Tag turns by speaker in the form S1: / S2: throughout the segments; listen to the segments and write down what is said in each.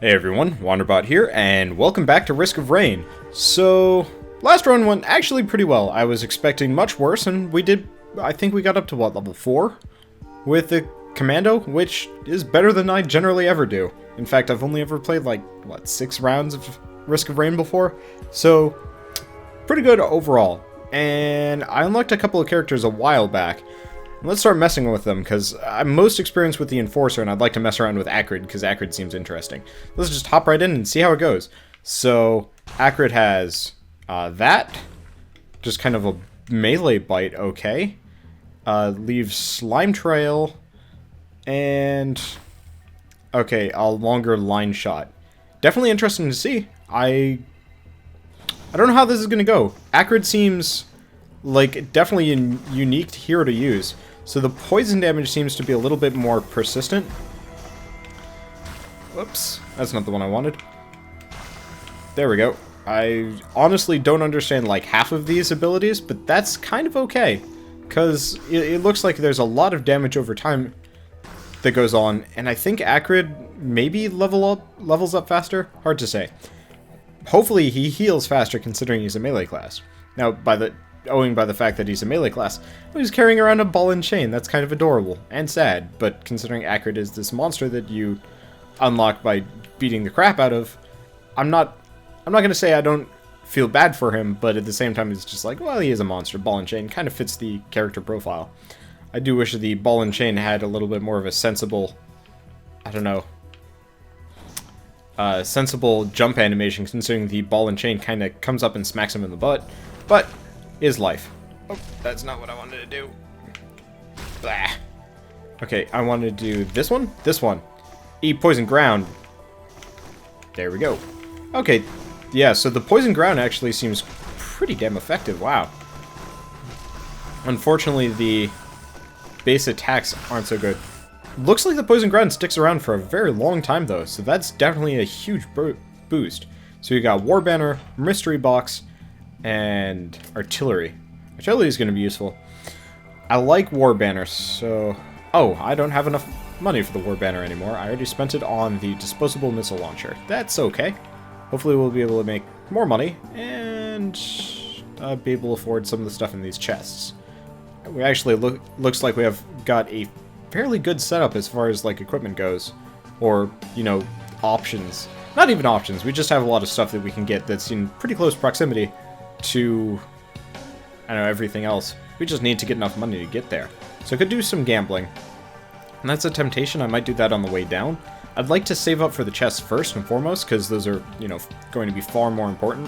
S1: Hey everyone, Wanderbot here, and welcome back to Risk of Rain. So, last run went actually pretty well. I was expecting much worse, and I think we got up to what, level 4? With the Commando, which is better than I generally ever do. In fact, I've only ever played like, 6 rounds of Risk of Rain before? So, pretty good overall. And I unlocked a couple of characters a while back. Let's start messing with them, because I'm most experienced with the Enforcer, and I'd like to mess around with Akrid, because Akrid seems interesting. Let's just hop right in and see how it goes. So, Akrid has that. Just kind of a melee bite, okay. Leaves Slime Trail, and... okay, a longer line shot. Definitely interesting to see. I don't know how this is going to go. Akrid seems like definitely a unique hero to use. So the poison damage seems to be a little bit more persistent. Whoops, that's not the one I wanted. There we go. I honestly don't understand like half of these abilities, but that's kind of okay. Because it looks like there's a lot of damage over time that goes on, and I think Akrid maybe levels up faster? Hard to say. Hopefully he heals faster considering he's a melee class. Now, owing by the fact that he's a melee class, he's carrying around a ball and chain. That's kind of adorable and sad, but considering Akrid is this monster that you unlock by beating the crap out of, I'm not gonna say I don't feel bad for him, but at the same time it's just like, well, he is a monster. Ball and chain kind of fits the character profile. I do wish the ball and chain had a little bit more of a sensible, I don't know, sensible jump animation, considering the ball and chain kind of comes up and smacks him in the butt, but is life. Oh, that's not what I wanted to do. Blah. Okay, I wanted to do this one. This one. Eat poison ground. There we go. Okay, yeah, so the poison ground actually seems pretty damn effective. Wow. Unfortunately, the base attacks aren't so good. Looks like the poison ground sticks around for a very long time, though, so that's definitely a huge boost. So you got War Banner, Mystery Box, and Artillery. Artillery is going to be useful. I like War Banner, so... oh, I don't have enough money for the War Banner anymore. I already spent it on the disposable missile launcher. That's okay. Hopefully we'll be able to make more money, and be able to afford some of the stuff in these chests. We actually looks like we have got a fairly good setup as far as like equipment goes. Or, you know, options. Not even options, we just have a lot of stuff that we can get that's in pretty close proximity to, I don't know, everything else. We just need to get enough money to get there. So I could do some gambling. And that's a temptation. I might do that on the way down. I'd like to save up for the chests first and foremost, because those are, you know, going to be far more important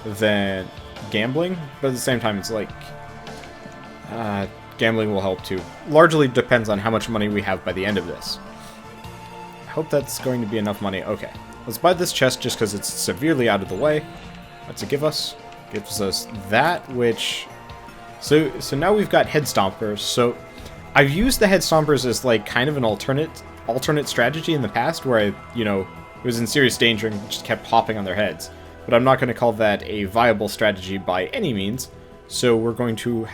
S1: than gambling. But at the same time, it's like, gambling will help too. Largely depends on how much money we have by the end of this. I hope that's going to be enough money. Okay, let's buy this chest just because it's severely out of the way. What's it give us? Gives us that, which... So now we've got Head Stompers. So I've used the Head Stompers as like kind of an alternate strategy in the past where I, you know, was in serious danger and just kept hopping on their heads. But I'm not going to call that a viable strategy by any means. So we're going to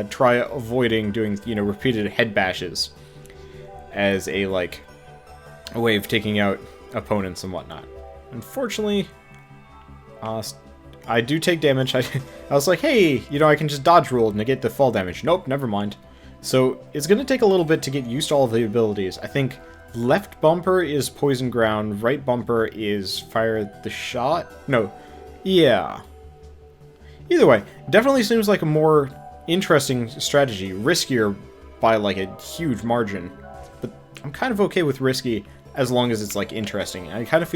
S1: try avoiding doing, you know, repeated head bashes as a way of taking out opponents and whatnot. Unfortunately, I do take damage. I was like, hey, you know, I can just dodge roll and negate the fall damage. Nope, never mind. So it's going to take a little bit to get used to all of the abilities. I think left bumper is poison ground, right bumper is fire the shot. No, yeah. Either way, definitely seems like a more interesting strategy. Riskier by like a huge margin. But I'm kind of okay with risky as long as it's like interesting. I kind of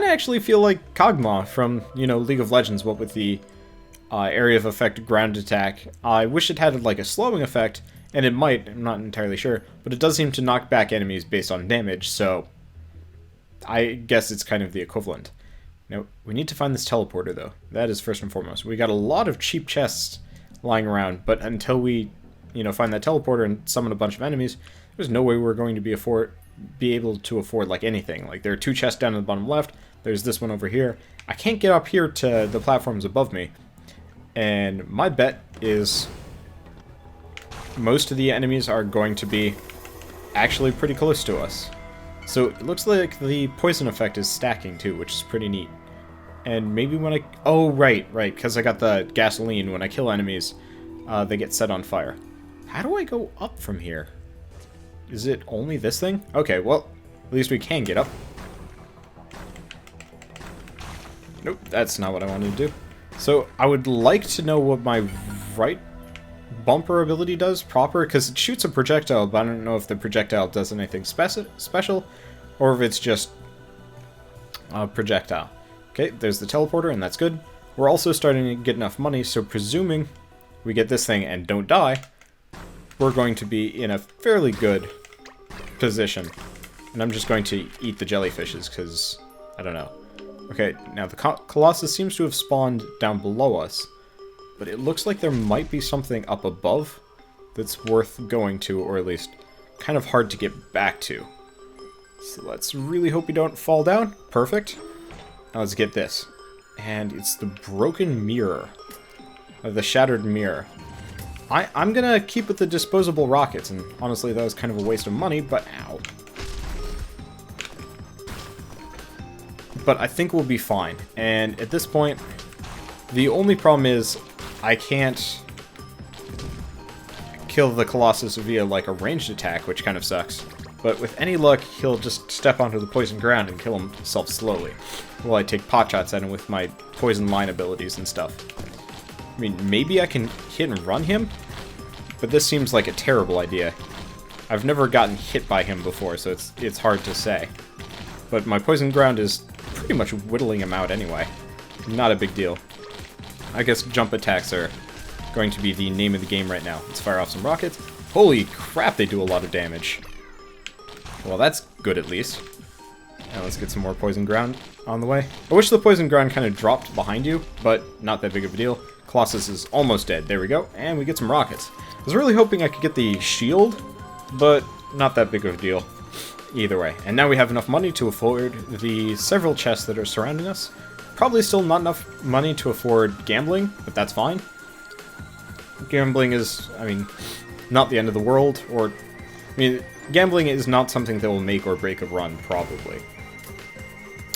S1: actually feel like Kog'Maw from, you know, League of Legends, what with the area of effect ground attack. I wish it had like a slowing effect, and it might, I'm not entirely sure, but it does seem to knock back enemies based on damage, so I guess it's kind of the equivalent. Now, we need to find this teleporter, though. That is first and foremost. We got a lot of cheap chests lying around, but until we, you know, find that teleporter and summon a bunch of enemies, there's no way we're going to be able to afford like anything. Like, there are 2 chests down in the bottom left. There's this one over here. I can't get up here to the platforms above me. And my bet is most of the enemies are going to be actually pretty close to us. So it looks like the poison effect is stacking too, which is pretty neat. And maybe when I... Oh, right, because I got the gasoline. When I kill enemies, they get set on fire. How do I go up from here? Is it only this thing? Okay, well, at least we can get up. Nope, that's not what I wanted to do. So I would like to know what my right bumper ability does proper, because it shoots a projectile, but I don't know if the projectile does anything special, or if it's just a projectile. Okay, there's the teleporter, and that's good. We're also starting to get enough money, so presuming we get this thing and don't die, we're going to be in a fairly good position. And I'm just going to eat the jellyfishes, because I don't know. Okay, now the Colossus seems to have spawned down below us, but it looks like there might be something up above that's worth going to, or at least kind of hard to get back to. So let's really hope we don't fall down. Perfect. Now let's get this. And it's the broken mirror. The shattered mirror. I'm gonna keep with the disposable rockets, and honestly that was kind of a waste of money, but ow. But I think we'll be fine. And at this point, the only problem is I can't kill the Colossus via like a ranged attack, which kind of sucks. But with any luck, he'll just step onto the poison ground and kill himself slowly, while I take potshots at him with my poison line abilities and stuff. I mean, maybe I can hit and run him, but this seems like a terrible idea. I've never gotten hit by him before, so it's hard to say. But my poison ground is pretty much whittling him out anyway. Not a big deal. I guess jump attacks are going to be the name of the game right now. Let's fire off some rockets. Holy crap, they do a lot of damage. Well, that's good at least. Now let's get some more poison ground on the way. I wish the poison ground kind of dropped behind you, but not that big of a deal. Colossus is almost dead. There we go. And we get some rockets. I was really hoping I could get the shield, but not that big of a deal either way. And now we have enough money to afford the several chests that are surrounding us. Probably still not enough money to afford gambling, but that's fine. Gambling is, I mean, not the end of the world, or... I mean, gambling is not something that will make or break a run, probably.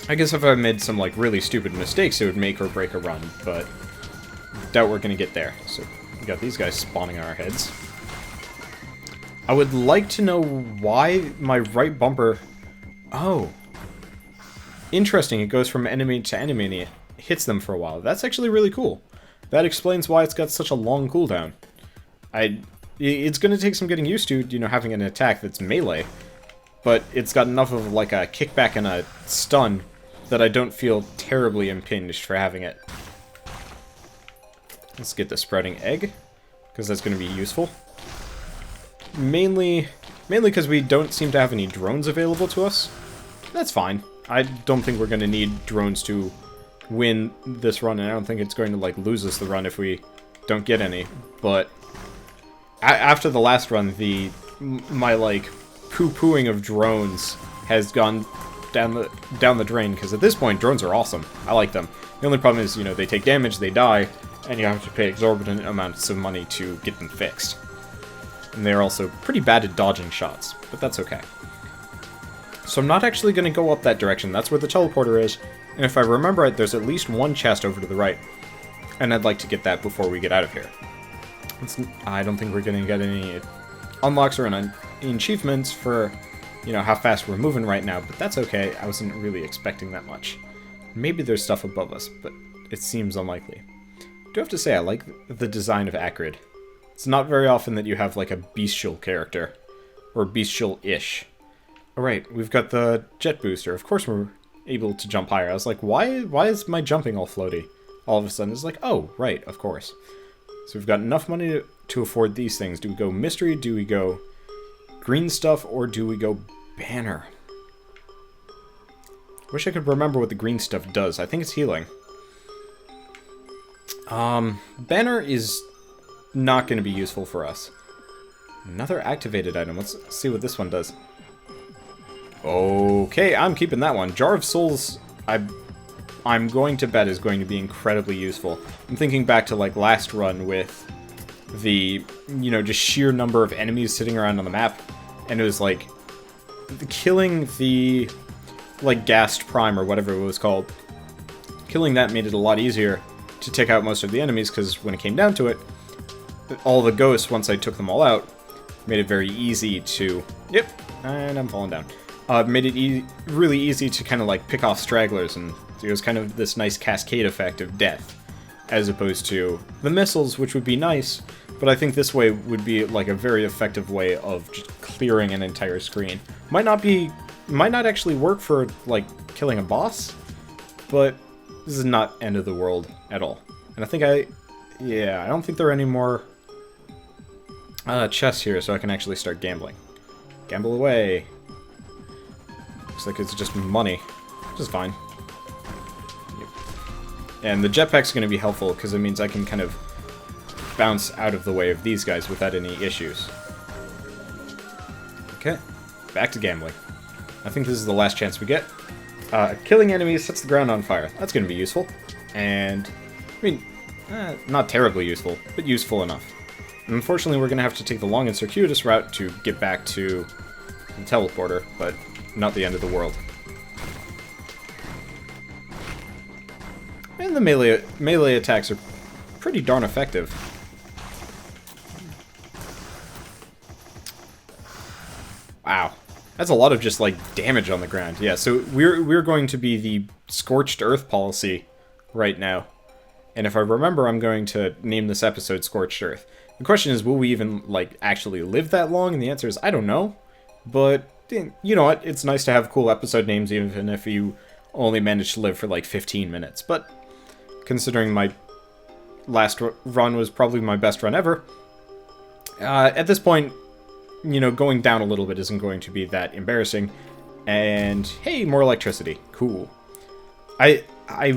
S1: I guess if I made some, like, really stupid mistakes, it would make or break a run, but doubt we're gonna get there. So, we got these guys spawning on our heads. I would like to know why my right bumper... Oh. Interesting, it goes from enemy to enemy and it hits them for a while. That's actually really cool. That explains why it's got such a long cooldown. It's going to take some getting used to, you know, having an attack that's melee, but it's got enough of like a kickback and a stun that I don't feel terribly impinged for having it. Let's get the sprouting egg, because that's going to be useful. Mainly because we don't seem to have any drones available to us. That's fine. I don't think we're going to need drones to win this run, and I don't think it's going to like lose us the run if we don't get any, but... After the last run, my like poo-pooing of drones has gone down the drain, because at this point drones are awesome. I like them. The only problem is, you know, they take damage, they die, and you have to pay exorbitant amounts of money to get them fixed. And they're also pretty bad at dodging shots, but that's okay. So I'm not actually going to go up that direction. That's where the teleporter is, and if I remember right, there's at least one chest over to the right, and I'd like to get that before we get out of here. I don't think we're going to get any unlocks or any achievements for, you know, how fast we're moving right now, but that's okay. I wasn't really expecting that much. Maybe there's stuff above us, but it seems unlikely. I do have to say, I like the design of Akrid. It's not very often that you have, like, a bestial character, or bestial-ish. Alright, we've got the jet booster. Of course we're able to jump higher. I was like, why is my jumping all floaty? All of a sudden, it's like, oh, right, of course. So we've got enough money to afford these things. Do we go mystery? Do we go green stuff? Or do we go banner? Wish I could remember what the green stuff does. I think it's healing. Banner is not going to be useful for us. Another activated item. Let's see what this one does. Okay, I'm keeping that one. Jar of Souls, I'm going to bet is going to be incredibly useful. I'm thinking back to, like, last run with the, you know, just sheer number of enemies sitting around on the map, and it was, like, killing the, like, gassed prime or whatever it was called, killing that made it a lot easier to take out most of the enemies, because when it came down to it, all the ghosts, once I took them all out, made it very easy to... Yep, and I'm falling down. Made it really easy to kind of, like, pick off stragglers, and it was kind of this nice cascade effect of death, as opposed to the missiles, which would be nice, but I think this way would be, like, a very effective way of just clearing an entire screen. Might not actually work for, like, killing a boss, but this is not end of the world at all. And I think I don't think there are any more chests here, so I can actually start gambling. Gamble away. Looks like it's just money, which is fine. Yep. And the jetpack's going to be helpful, because it means I can kind of bounce out of the way of these guys without any issues. Okay, back to gambling. I think this is the last chance we get. Killing enemies sets the ground on fire. That's going to be useful. And, I mean, not terribly useful, but useful enough. And unfortunately, we're going to have to take the long and circuitous route to get back to the teleporter, but not the end of the world. And the melee attacks are pretty darn effective. Wow. That's a lot of just, like, damage on the ground. Yeah, so we're going to be the Scorched Earth policy right now. And if I remember, I'm going to name this episode Scorched Earth. The question is, will we even, like, actually live that long? And the answer is, I don't know. But, you know what? It's nice to have cool episode names, even if you only manage to live for, like, 15 minutes. But, considering my last run was probably my best run ever, at this point, you know, going down a little bit isn't going to be that embarrassing. And, hey, more electricity. Cool. I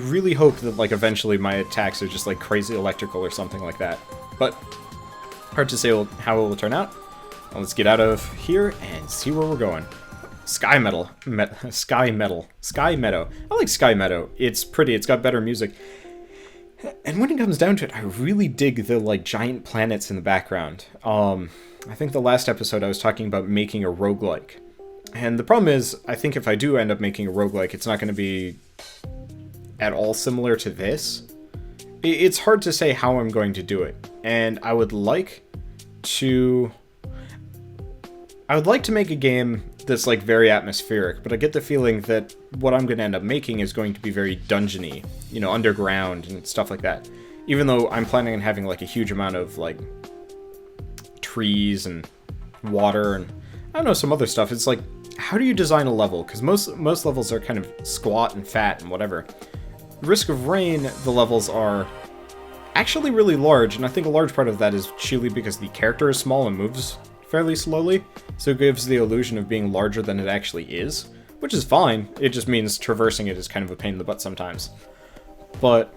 S1: really hope that, like, eventually my attacks are just, like, crazy electrical or something like that. But, hard to say how it will turn out. Well, let's get out of here and see where we're going. Sky Meadow. Sky Meadow. I like Sky Meadow. It's pretty. It's got better music. And when it comes down to it, I really dig the, like, giant planets in the background. I think the last episode I was talking about making a roguelike. And the problem is, I think if I do end up making a roguelike, it's not going to be at all similar to this. It's hard to say how I'm going to do it. And I would like to make a game that's, like, very atmospheric, but I get the feeling that what I'm going to end up making is going to be very dungeony, you know, underground and stuff like that. Even though I'm planning on having, like, a huge amount of, like, trees and water and I don't know, some other stuff. It's like, how do you design a level? Because most levels are kind of squat and fat and whatever. Risk of Rain, the levels are actually really large, and I think a large part of that is chiefly because the character is small and moves fairly slowly, so it gives the illusion of being larger than it actually is, which is fine. It just means traversing it is kind of a pain in the butt sometimes. But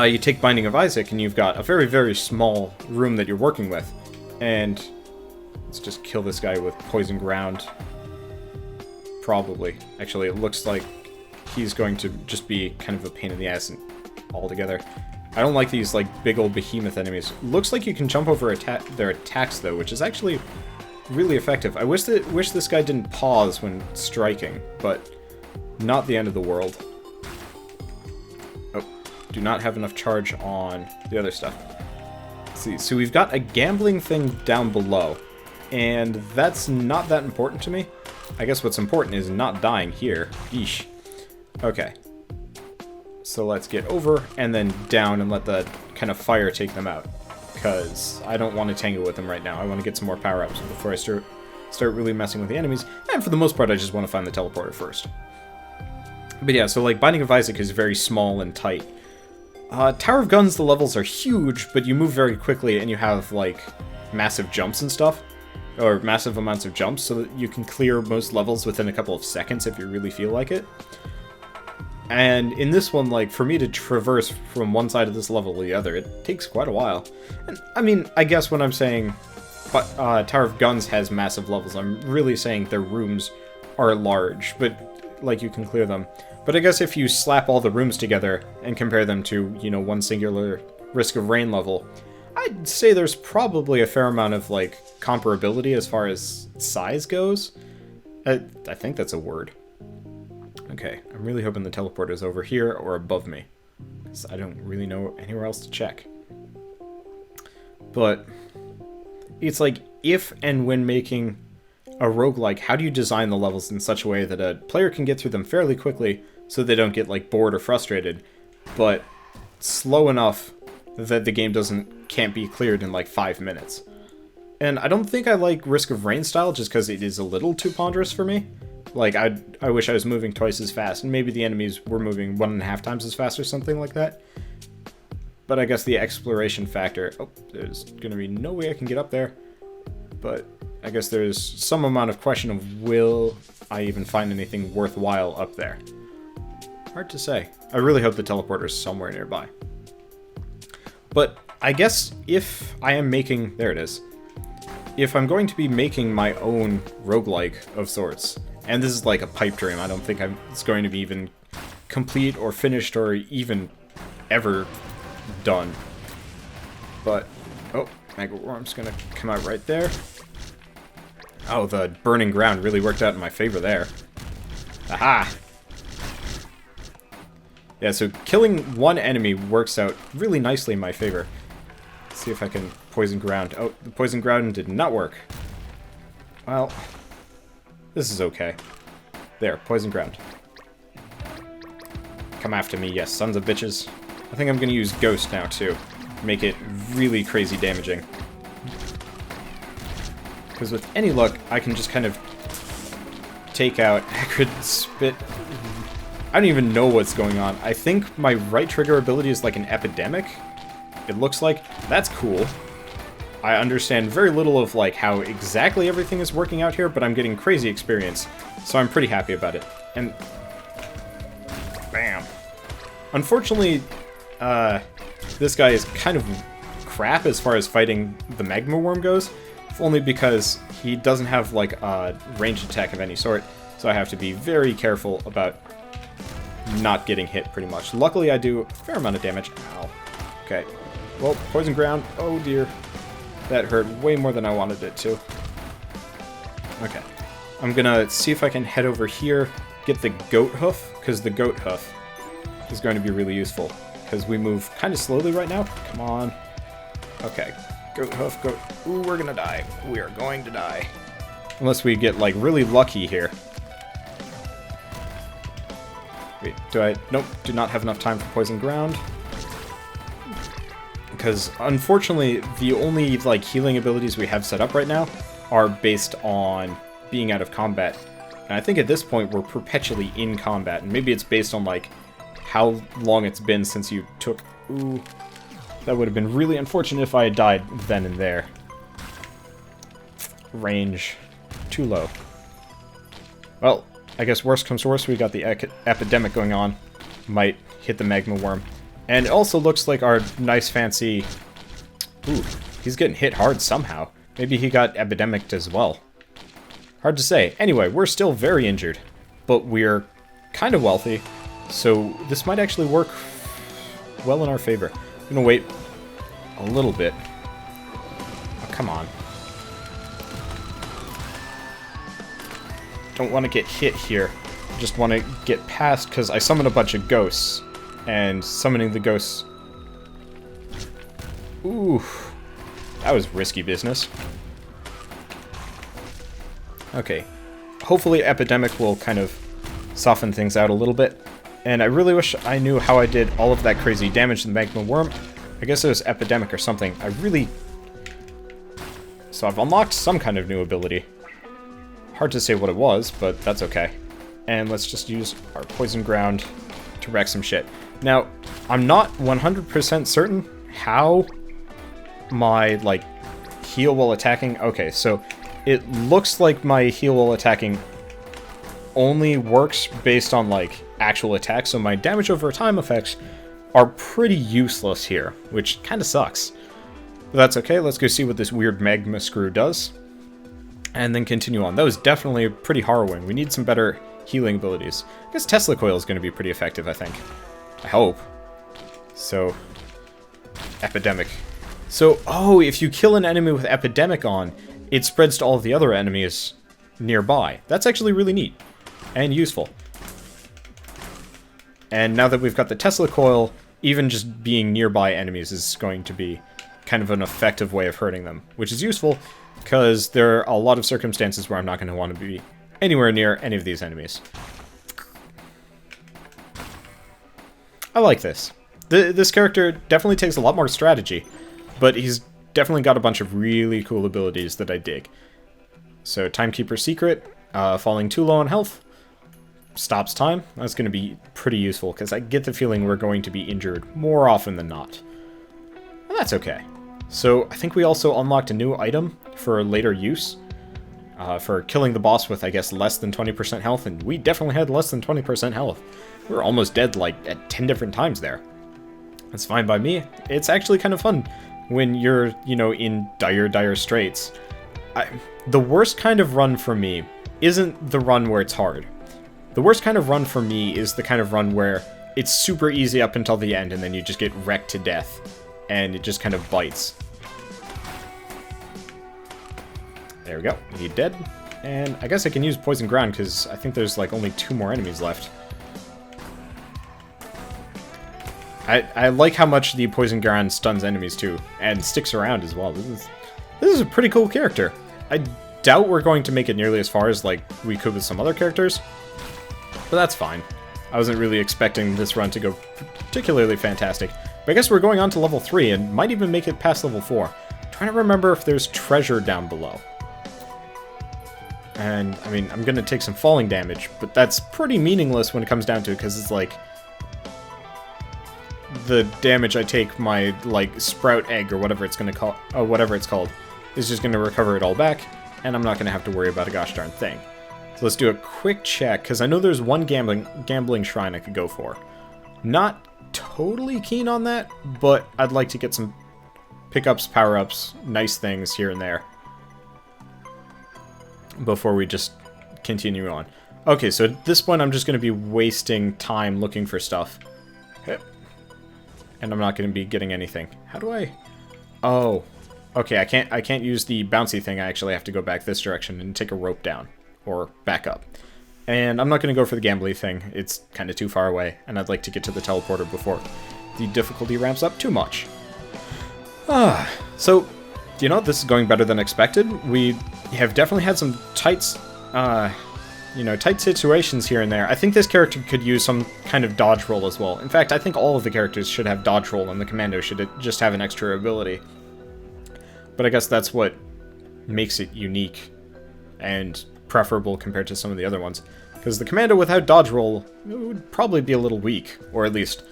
S1: you take Binding of Isaac, and you've got a very, very small room that you're working with, and let's just kill this guy with Poison Ground. Probably. Actually, it looks like he's going to just be kind of a pain in the ass altogether. I don't like these, like, big old behemoth enemies. Looks like you can jump over their attacks, though, which is actually really effective. I wish this guy didn't pause when striking, but not the end of the world. Oh, do not have enough charge on the other stuff. Let's see, so we've got a gambling thing down below, and that's not that important to me. I guess what's important is not dying here. Yeesh. Okay. So let's get over and then down and let the kind of fire take them out. Because I don't want to tangle with them right now. I want to get some more power-ups before I start really messing with the enemies. And for the most part, I just want to find the teleporter first. But yeah, so like Binding of Isaac is very small and tight. Tower of Guns, the levels are huge, but you move very quickly and you have like massive jumps and stuff. Or massive amounts of jumps so that you can clear most levels within a couple of seconds if you really feel like it. And in this one, like, for me to traverse from one side of this level to the other, it takes quite a while. And, I mean, I guess when I'm saying Tower of Guns has massive levels, I'm really saying their rooms are large, but, like, you can clear them. But I guess if you slap all the rooms together and compare them to, you know, one singular Risk of Rain level, I'd say there's probably a fair amount of, like, comparability as far as size goes. I think that's a word. Okay, I'm really hoping the teleporter's over here or above me, because I don't really know anywhere else to check. But it's like, if and when making a roguelike, how do you design the levels in such a way that a player can get through them fairly quickly so they don't get like bored or frustrated, but slow enough that the game can't be cleared in like 5 minutes? And I don't think I like Risk of Rain style just because it is a little too ponderous for me. Like, I wish I was moving twice as fast, and maybe the enemies were moving 1.5 times as fast or something like that. But I guess the exploration factor... Oh, there's going to be no way I can get up there. But I guess there's some amount of question of, will I even find anything worthwhile up there? Hard to say. I really hope the teleporter's somewhere nearby. But I guess if I am making... There it is. If I'm going to be making my own roguelike of sorts, and this is like a pipe dream, I don't think it's going to be even complete or finished or even ever done. But, oh, Magma Worm's gonna come out right there. Oh, the burning ground really worked out in my favor there. Aha! Yeah, so killing one enemy works out really nicely in my favor. Let's see if I can poison ground. Oh, the poison ground did not work. Well, this is okay. There, poison ground. Come after me, yes, sons of bitches. I think I'm going to use Ghost now, too. Make it really crazy damaging. Because with any luck, I can just kind of take out Akrid Spit. I don't even know what's going on. I think my right trigger ability is like an Epidemic. It looks like. That's cool. I understand very little of like how exactly everything is working out here, but I'm getting crazy experience, so I'm pretty happy about it. And bam. Unfortunately, this guy is kind of crap as far as fighting the Magma Worm goes, only because he doesn't have like a ranged attack of any sort, so I have to be very careful about not getting hit pretty much. Luckily I do a fair amount of damage. Ow. Okay. Well, poison ground. Oh dear. That hurt way more than I wanted it to. Okay. I'm gonna see if I can head over here, get the goat hoof, because the goat hoof is going to be really useful. Because we move kind of slowly right now. Come on. Okay. Goat hoof, goat. Ooh, we're gonna die. We are going to die. Unless we get, like, really lucky here. Wait, do I... Nope, do not have enough time for poison ground. Because, unfortunately, the only, like, healing abilities we have set up right now are based on being out of combat. And I think at this point we're perpetually in combat. And maybe it's based on, like, how long it's been since you took... Ooh, that would have been really unfortunate if I had died then and there. Range. Too low. Well, I guess worst comes to worst, we got the Epidemic going on. Might hit the Magma Worm. And it also looks like our nice fancy... Ooh, he's getting hit hard somehow. Maybe he got Epidemicked as well. Hard to say. Anyway, we're still very injured. But we're kind of wealthy. So this might actually work well in our favor. I'm gonna wait a little bit. Oh, come on. Don't want to get hit here. Just want to get past, because I summoned a bunch of ghosts. And summoning the ghosts... Ooh. That was risky business. Okay. Hopefully Epidemic will kind of soften things out a little bit. And I really wish I knew how I did all of that crazy damage to the Magma Worm. I guess it was Epidemic or something. I really... So I've unlocked some kind of new ability. Hard to say what it was, but that's okay. And let's just use our poison ground to wreck some shit. Now, I'm not 100% certain how my, like, heal while attacking... Okay, so it looks like my heal while attacking only works based on, like, actual attacks, so my damage over time effects are pretty useless here, which kind of sucks. But that's okay, let's go see what this weird magma screw does, and then continue on. That was definitely pretty harrowing. We need some better healing abilities. I guess Tesla Coil is going to be pretty effective, I think. I hope. So, Epidemic. So, oh, if you kill an enemy with Epidemic on, it spreads to all the other enemies. nearby. That's actually really neat and useful. And now that we've got the Tesla coil, even just being nearby enemies is going to be kind of an effective way of hurting them, which is useful because there are a lot of circumstances where I'm not going to want to be anywhere near any of these enemies. I like this. This character definitely takes a lot more strategy, but he's definitely got a bunch of really cool abilities that I dig. So, Timekeeper Secret, falling too low on health, stops time. That's going to be pretty useful, because I get the feeling we're going to be injured more often than not. And that's okay. So, I think we also unlocked a new item for later use, for killing the boss with, I guess, less than 20% health, and we definitely had less than 20% health. We were almost dead, like, at 10 different times there. That's fine by me. It's actually kind of fun when you're, you know, in dire straits. The worst kind of run for me isn't the run where it's hard. The worst kind of run for me is the kind of run where it's super easy up until the end and then you just get wrecked to death and it just kind of bites. There we go. He's dead. And I guess I can use Poison Ground because I think there's like only 2 more enemies left. I like how much the Poison Ground stuns enemies too, and sticks around as well. This is a pretty cool character. I doubt we're going to make it nearly as far as like we could with some other characters, but that's fine. I wasn't really expecting this run to go particularly fantastic. But I guess we're going on to level 3 and might even make it past level 4. I'm trying to remember if there's treasure down below. And, I mean, I'm going to take some falling damage, but that's pretty meaningless when it comes down to it, because it's like the damage I take my, like, sprout egg or whatever it's going to call, whatever it's called, is just going to recover it all back, and I'm not going to have to worry about a gosh darn thing. So let's do a quick check, because I know there's one gambling shrine I could go for. Not totally keen on that, but I'd like to get some pickups, power-ups, nice things here and there before we just continue on. Okay, so at this point I'm just going to be wasting time looking for stuff. And I'm not going to be getting anything. How do I... Oh. Okay, I can't use the bouncy thing. I actually have to go back this direction and take a rope down. Or back up. And I'm not going to go for the gambly thing. It's kind of too far away. And I'd like to get to the teleporter before the difficulty ramps up too much. So, you know, this is going better than expected. We have definitely had some tight situations here and there. I think this character could use some kind of dodge roll as well. In fact, I think all of the characters should have dodge roll, and the commando should just have an extra ability. But I guess that's what makes it unique and preferable compared to some of the other ones. Because the commando without dodge roll would probably be a little weak, or at least,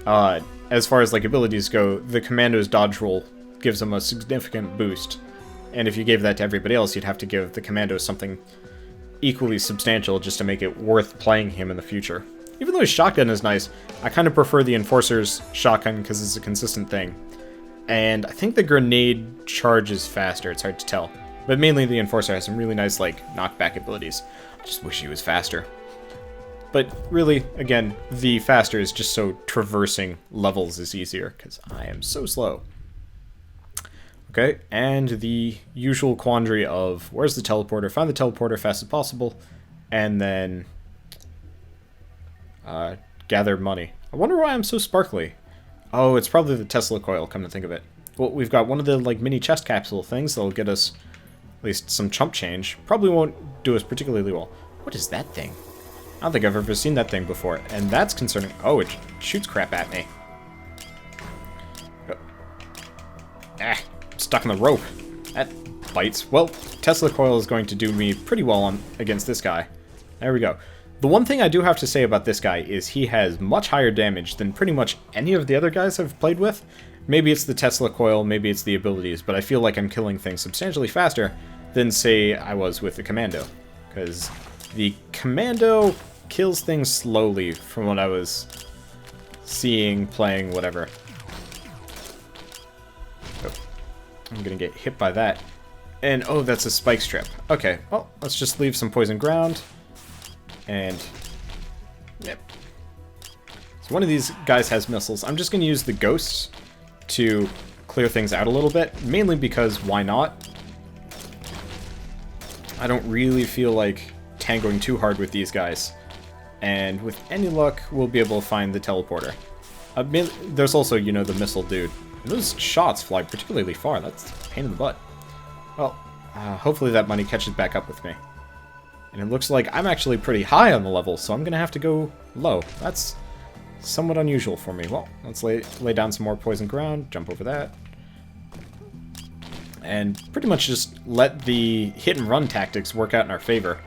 S1: as far as like abilities go, the commando's dodge roll gives them a significant boost. And if you gave that to everybody else, you'd have to give the commando something equally substantial just to make it worth playing him in the future. Even though his shotgun is nice, I kind of prefer the Enforcer's shotgun because it's a consistent thing. And I think the grenade charges faster, it's hard to tell. But mainly the Enforcer has some really nice, like, knockback abilities. I just wish he was faster. But really, again, the faster is just so traversing levels is easier, because I am so slow. Okay, and the usual quandary of, where's the teleporter? Find the teleporter fast as possible, and then gather money. I wonder why I'm so sparkly. Oh, it's probably the Tesla coil, come to think of it. Well, we've got one of the, like, mini chest capsule things that'll get us at least some chump change. Probably won't do us particularly well. What is that thing? I don't think I've ever seen that thing before, and that's concerning. Oh, it shoots crap at me. Stuck in the rope. That bites. Well, Tesla coil is going to do me pretty well against this guy. There we go. The one thing I do have to say about this guy is he has much higher damage than pretty much any of the other guys I've played with. Maybe it's the Tesla coil, maybe it's the abilities, but I feel like I'm killing things substantially faster than, say, I was with the commando. Because the commando kills things slowly from what I was seeing, playing, whatever. Oh, I'm gonna get hit by that. And, oh, that's a spike strip. Okay, well, let's just leave some poison ground. And, yep. So one of these guys has missiles. I'm just going to use the ghosts to clear things out a little bit. Mainly because, why not? I don't really feel like tangoing too hard with these guys. And with any luck, we'll be able to find the teleporter. There's also, you know, the missile dude. And those shots fly particularly far. That's a pain in the butt. Well, hopefully that money catches back up with me. And it looks like I'm actually pretty high on the level, so I'm going to have to go low. That's somewhat unusual for me. Well, let's lay down some more poison ground, jump over that. And pretty much just let the hit and run tactics work out in our favor.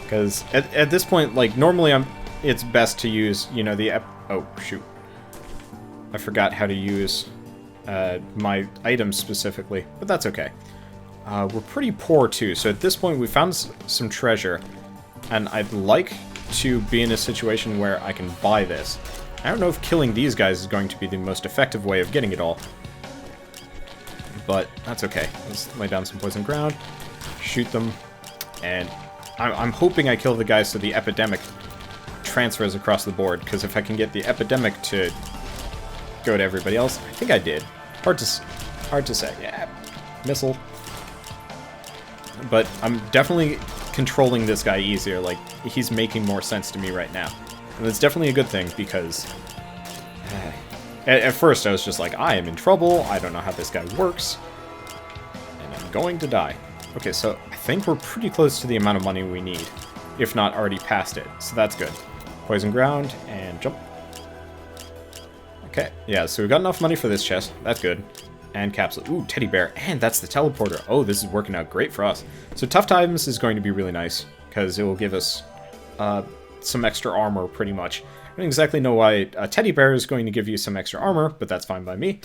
S1: Because at this point, like, normally it's best to use, you know, oh, shoot. I forgot how to use my items specifically, but that's okay. We're pretty poor, too, so at this point we found some treasure, and I'd like to be in a situation where I can buy this. I don't know if killing these guys is going to be the most effective way of getting it all. But that's okay. Let's lay down some poison ground, shoot them, and I'm hoping I kill the guys so the Epidemic transfers across the board, because if I can get the Epidemic to go to everybody else, I think I did. Hard to say. Yeah, missile. But I'm definitely controlling this guy easier. Like, he's making more sense to me right now. And that's definitely a good thing, because at first I was just like, I am in trouble, I don't know how this guy works, and I'm going to die. Okay, so I think we're pretty close to the amount of money we need, if not already past it, so that's good. Poison ground, and jump. Okay, yeah, so we got enough money for this chest, that's good. And capsule, ooh, teddy bear, and that's the teleporter. Oh, this is working out great for us. So Tough Times is going to be really nice, because it will give us some extra armor, pretty much. I don't exactly know why a teddy bear is going to give you some extra armor, but that's fine by me.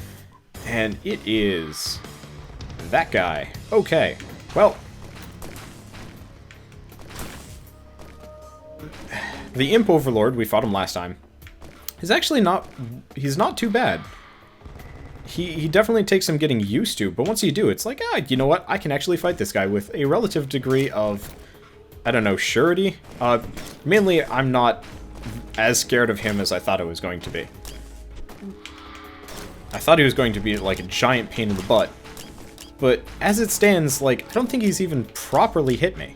S1: And it is that guy. Okay, well, the Imp Overlord, we fought him last time, is actually he's not too bad. He definitely takes some getting used to, but once you do, it's like, you know what, I can actually fight this guy with a relative degree of, I don't know, surety. Mainly, I'm not as scared of him as I thought I was going to be. I thought he was going to be like a giant pain in the butt, but as it stands, like, I don't think he's even properly hit me,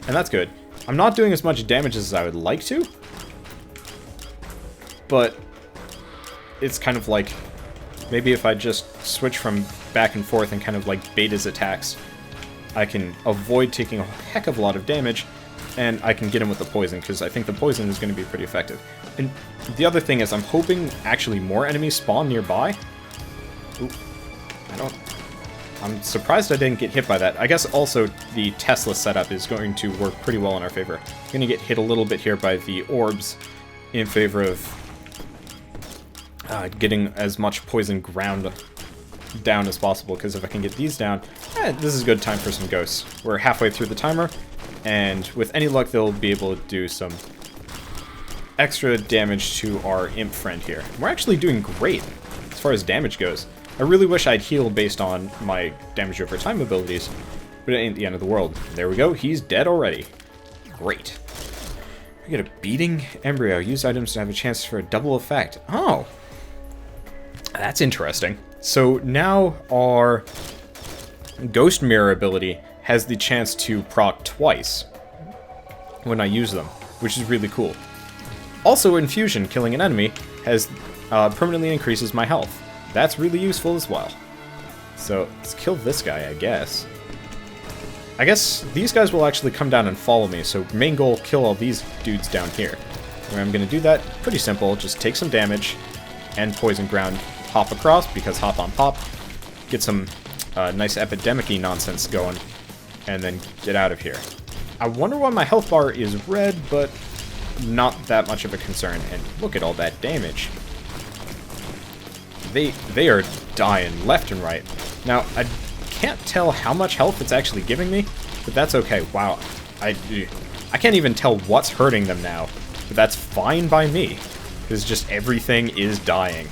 S1: and that's good. I'm not doing as much damage as I would like to, but it's kind of like, maybe if I just switch from back and forth and kind of like bait his attacks, I can avoid taking a heck of a lot of damage, and I can get him with the poison, because I think the poison is going to be pretty effective. And the other thing is, I'm hoping actually more enemies spawn nearby. Ooh, I'm surprised I didn't get hit by that. I guess also the Tesla setup is going to work pretty well in our favor. I'm going to get hit a little bit here by the orbs in favor of getting as much poison ground down as possible, because if I can get these down, this is a good time for some ghosts. We're halfway through the timer, and with any luck they'll be able to do some extra damage to our imp friend here. We're actually doing great as far as damage goes. I really wish I'd healed based on my damage over time abilities, but it ain't the end of the world. There we go, he's dead already. Great. We get a beating embryo. Use items to have a chance for a double effect. Oh! That's interesting. So now our Ghost Mirror ability has the chance to proc twice when I use them, which is really cool. Also, Infusion, killing an enemy, has permanently increases my health. That's really useful as well. So let's kill this guy, I guess. I guess these guys will actually come down and follow me, so main goal, kill all these dudes down here. Where I'm going to do that, pretty simple, just take some damage and poison ground, hop across, because hop on pop, get some nice epidemic-y nonsense going, and then get out of here. I wonder why my health bar is red, but not that much of a concern, and look at all that damage. They are dying left and right. Now, I can't tell how much health it's actually giving me, but that's okay. Wow, I can't even tell what's hurting them now, but that's fine by me, because just everything is dying.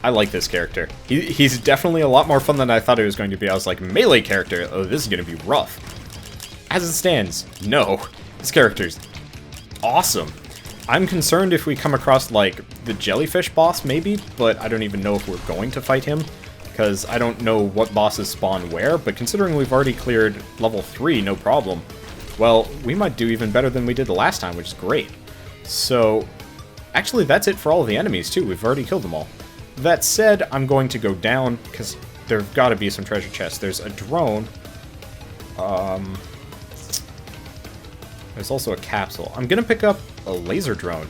S1: I like this character. He's definitely a lot more fun than I thought he was going to be. I was like, melee character, oh, this is going to be rough. As it stands, no. This character's awesome. I'm concerned if we come across, like, the jellyfish boss, maybe, but I don't even know if we're going to fight him, because I don't know what bosses spawn where, but considering we've already cleared level 3, no problem, well, we might do even better than we did the last time, which is great. So, actually, that's it for all of the enemies, too. We've already killed them all. That said, I'm going to go down, because there's got to be some treasure chests. There's a drone. There's also a capsule. I'm going to pick up a laser drone.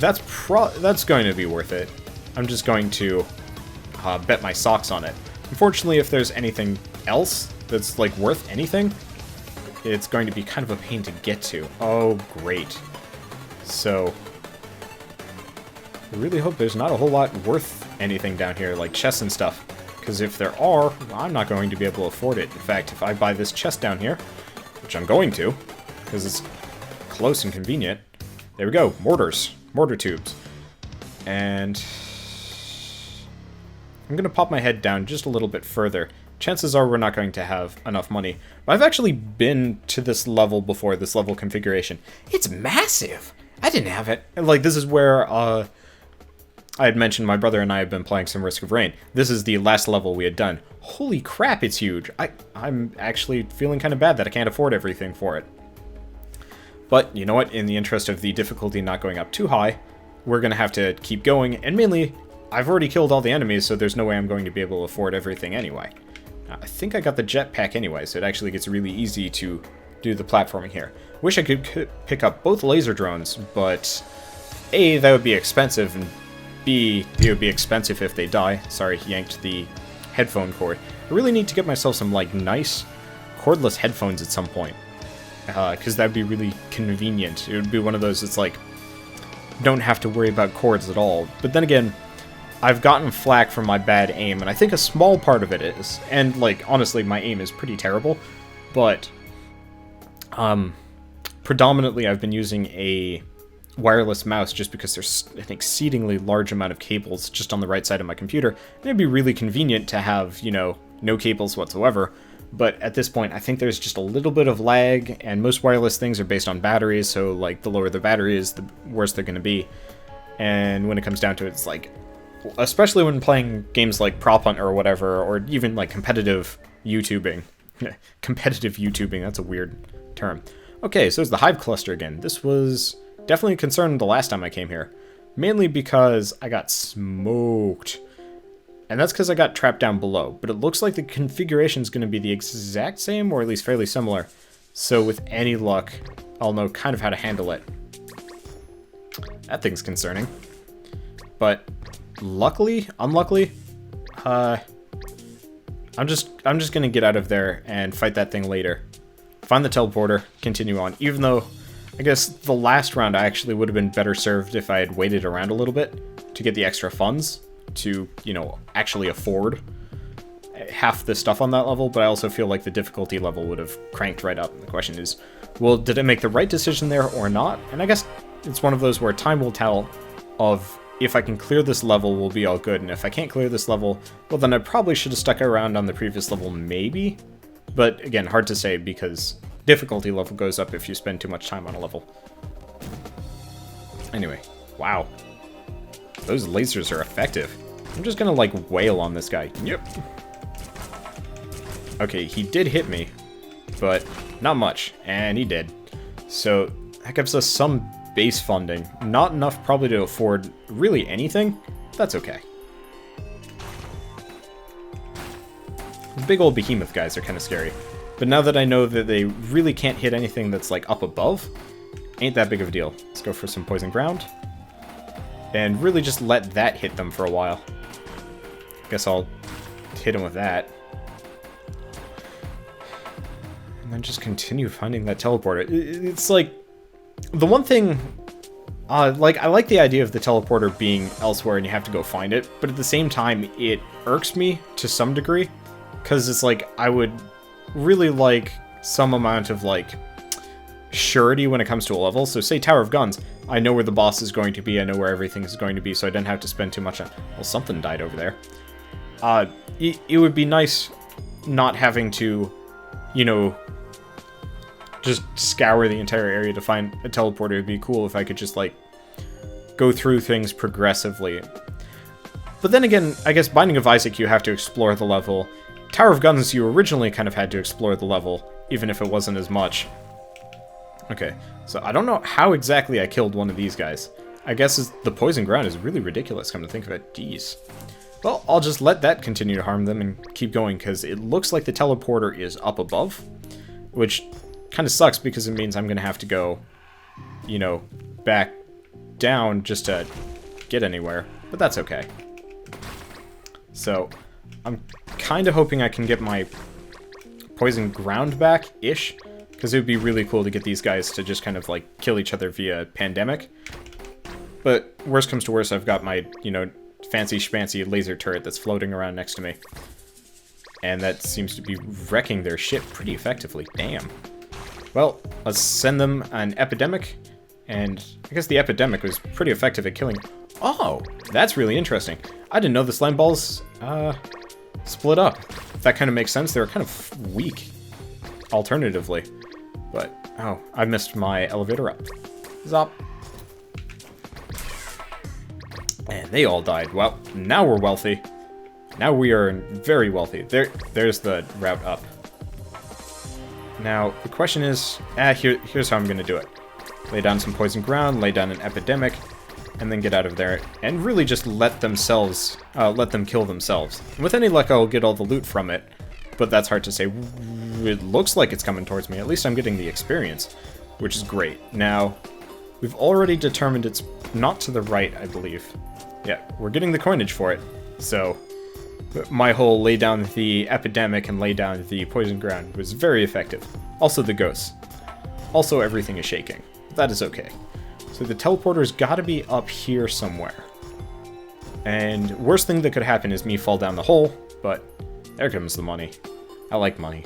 S1: That's going to be worth it. I'm just going to bet my socks on it. Unfortunately, if there's anything else that's, like, worth anything, it's going to be kind of a pain to get to. Oh, great. So, I really hope there's not a whole lot worth anything down here, like chests and stuff. Because if there are, I'm not going to be able to afford it. In fact, if I buy this chest down here, which I'm going to, because it's close and convenient. There we go, mortars, mortar tubes. And I'm going to pop my head down just a little bit further. Chances are we're not going to have enough money. But I've actually been to this level before, this level configuration. It's massive! I didn't have it. Like, this is where, I had mentioned my brother and I have been playing some Risk of Rain. This is the last level we had done. Holy crap, it's huge. I'm actually feeling kind of bad that I can't afford everything for it. But, you know what, in the interest of the difficulty not going up too high, we're going to have to keep going, and mainly, I've already killed all the enemies, so there's no way I'm going to be able to afford everything anyway. I think I got the jetpack anyway, so it actually gets really easy to do the platforming here. Wish I could pick up both laser drones, but A, that would be expensive, and B, it would be expensive if they die. Sorry, yanked the headphone cord. I really need to get myself some, like, nice cordless headphones at some point. Because that'd be really convenient. It would be one of those that's like, don't have to worry about cords at all. But then again, I've gotten flack for my bad aim, and I think a small part of it is, and like, honestly, my aim is pretty terrible, but predominantly I've been using a wireless mouse just because there's an exceedingly large amount of cables just on the right side of my computer, and it'd be really convenient to have, you know, no cables whatsoever. But at this point, I think there's just a little bit of lag, and most wireless things are based on batteries, so like the lower the battery is, the worse they're going to be. And when it comes down to it, it's like, especially when playing games like Prop Hunt or whatever, or even like competitive YouTubing. Competitive YouTubing, that's a weird term. Okay, so it's the Hive Cluster again. This was definitely a concern the last time I came here. Mainly because I got smoked. And that's because I got trapped down below. But it looks like the configuration is going to be the exact same, or at least fairly similar. So with any luck, I'll know kind of how to handle it. That thing's concerning. But luckily, unluckily, I'm just going to get out of there and fight that thing later. Find the teleporter, continue on. Even though, I guess the last round I actually would have been better served if I had waited around a little bit to get the extra funds to, you know, actually afford half the stuff on that level, but I also feel like the difficulty level would have cranked right up. The question is, well, did I make the right decision there or not? And I guess it's one of those where time will tell of if I can clear this level, we'll be all good, and if I can't clear this level, well, then I probably should have stuck around on the previous level, maybe? But again, hard to say because difficulty level goes up if you spend too much time on a level. Anyway, wow. Those lasers are effective. I'm just gonna, like, wail on this guy. Yep. Okay, he did hit me, but not much, and he did. So, that gives us some base funding. Not enough probably to afford really anything. That's okay. The big old behemoth guys are kind of scary. But now that I know that they really can't hit anything that's, like, up above, ain't that big of a deal. Let's go for some poison ground. And really just let that hit them for a while. Guess I'll hit him with that. And then just continue finding that teleporter. It's like, the one thing, like, I like the idea of the teleporter being elsewhere and you have to go find it, but at the same time, it irks me to some degree, because it's like, I would really like some amount of, like, surety when it comes to a level. So say Tower of Guns, I know where the boss is going to be, I know where everything is going to be, so I didn't have to spend too much on... Well, something died over there. It would be nice not having to, you know, just scour the entire area to find a teleporter. It'd be cool if I could just, like, go through things progressively. But then again, I guess Binding of Isaac, you have to explore the level. Tower of Guns, you originally kind of had to explore the level, even if it wasn't as much. Okay, so I don't know how exactly I killed one of these guys. I guess the poison ground is really ridiculous, come to think of it. Jeez. Well, I'll just let that continue to harm them and keep going, because it looks like the teleporter is up above, which kind of sucks because it means I'm going to have to go, you know, back down just to get anywhere, but that's okay. So, I'm kind of hoping I can get my poison ground back-ish, because it would be really cool to get these guys to just kind of, like, kill each other via Epidemic. But worst comes to worst, I've got my, you know, fancy schmancy laser turret that's floating around next to me. And that seems to be wrecking their ship pretty effectively. Damn. Well, let's send them an Epidemic, and I guess the Epidemic was pretty effective at killing... Oh, that's really interesting. I didn't know the slime balls, split up. That kind of makes sense. They were kind of weak, alternatively. But, oh, I missed my elevator up. Zop. And they all died. Well, now we're wealthy. Now we are very wealthy. There's the route up. Now, the question is... here's how I'm going to do it. Lay down some poison ground, lay down an Epidemic, and then get out of there. And really just let them kill themselves. And with any luck, I'll get all the loot from it. But that's hard to say. It looks like it's coming towards me. At least I'm getting the experience, which is great. Now, we've already determined it's not to the right, I believe. Yeah, we're getting the coinage for it. So, my whole lay down the Epidemic and lay down the poison ground was very effective. Also the ghosts. Also everything is shaking. That is okay. So the teleporter's gotta be up here somewhere. And worst thing that could happen is me fall down the hole, but there comes the money. I like money.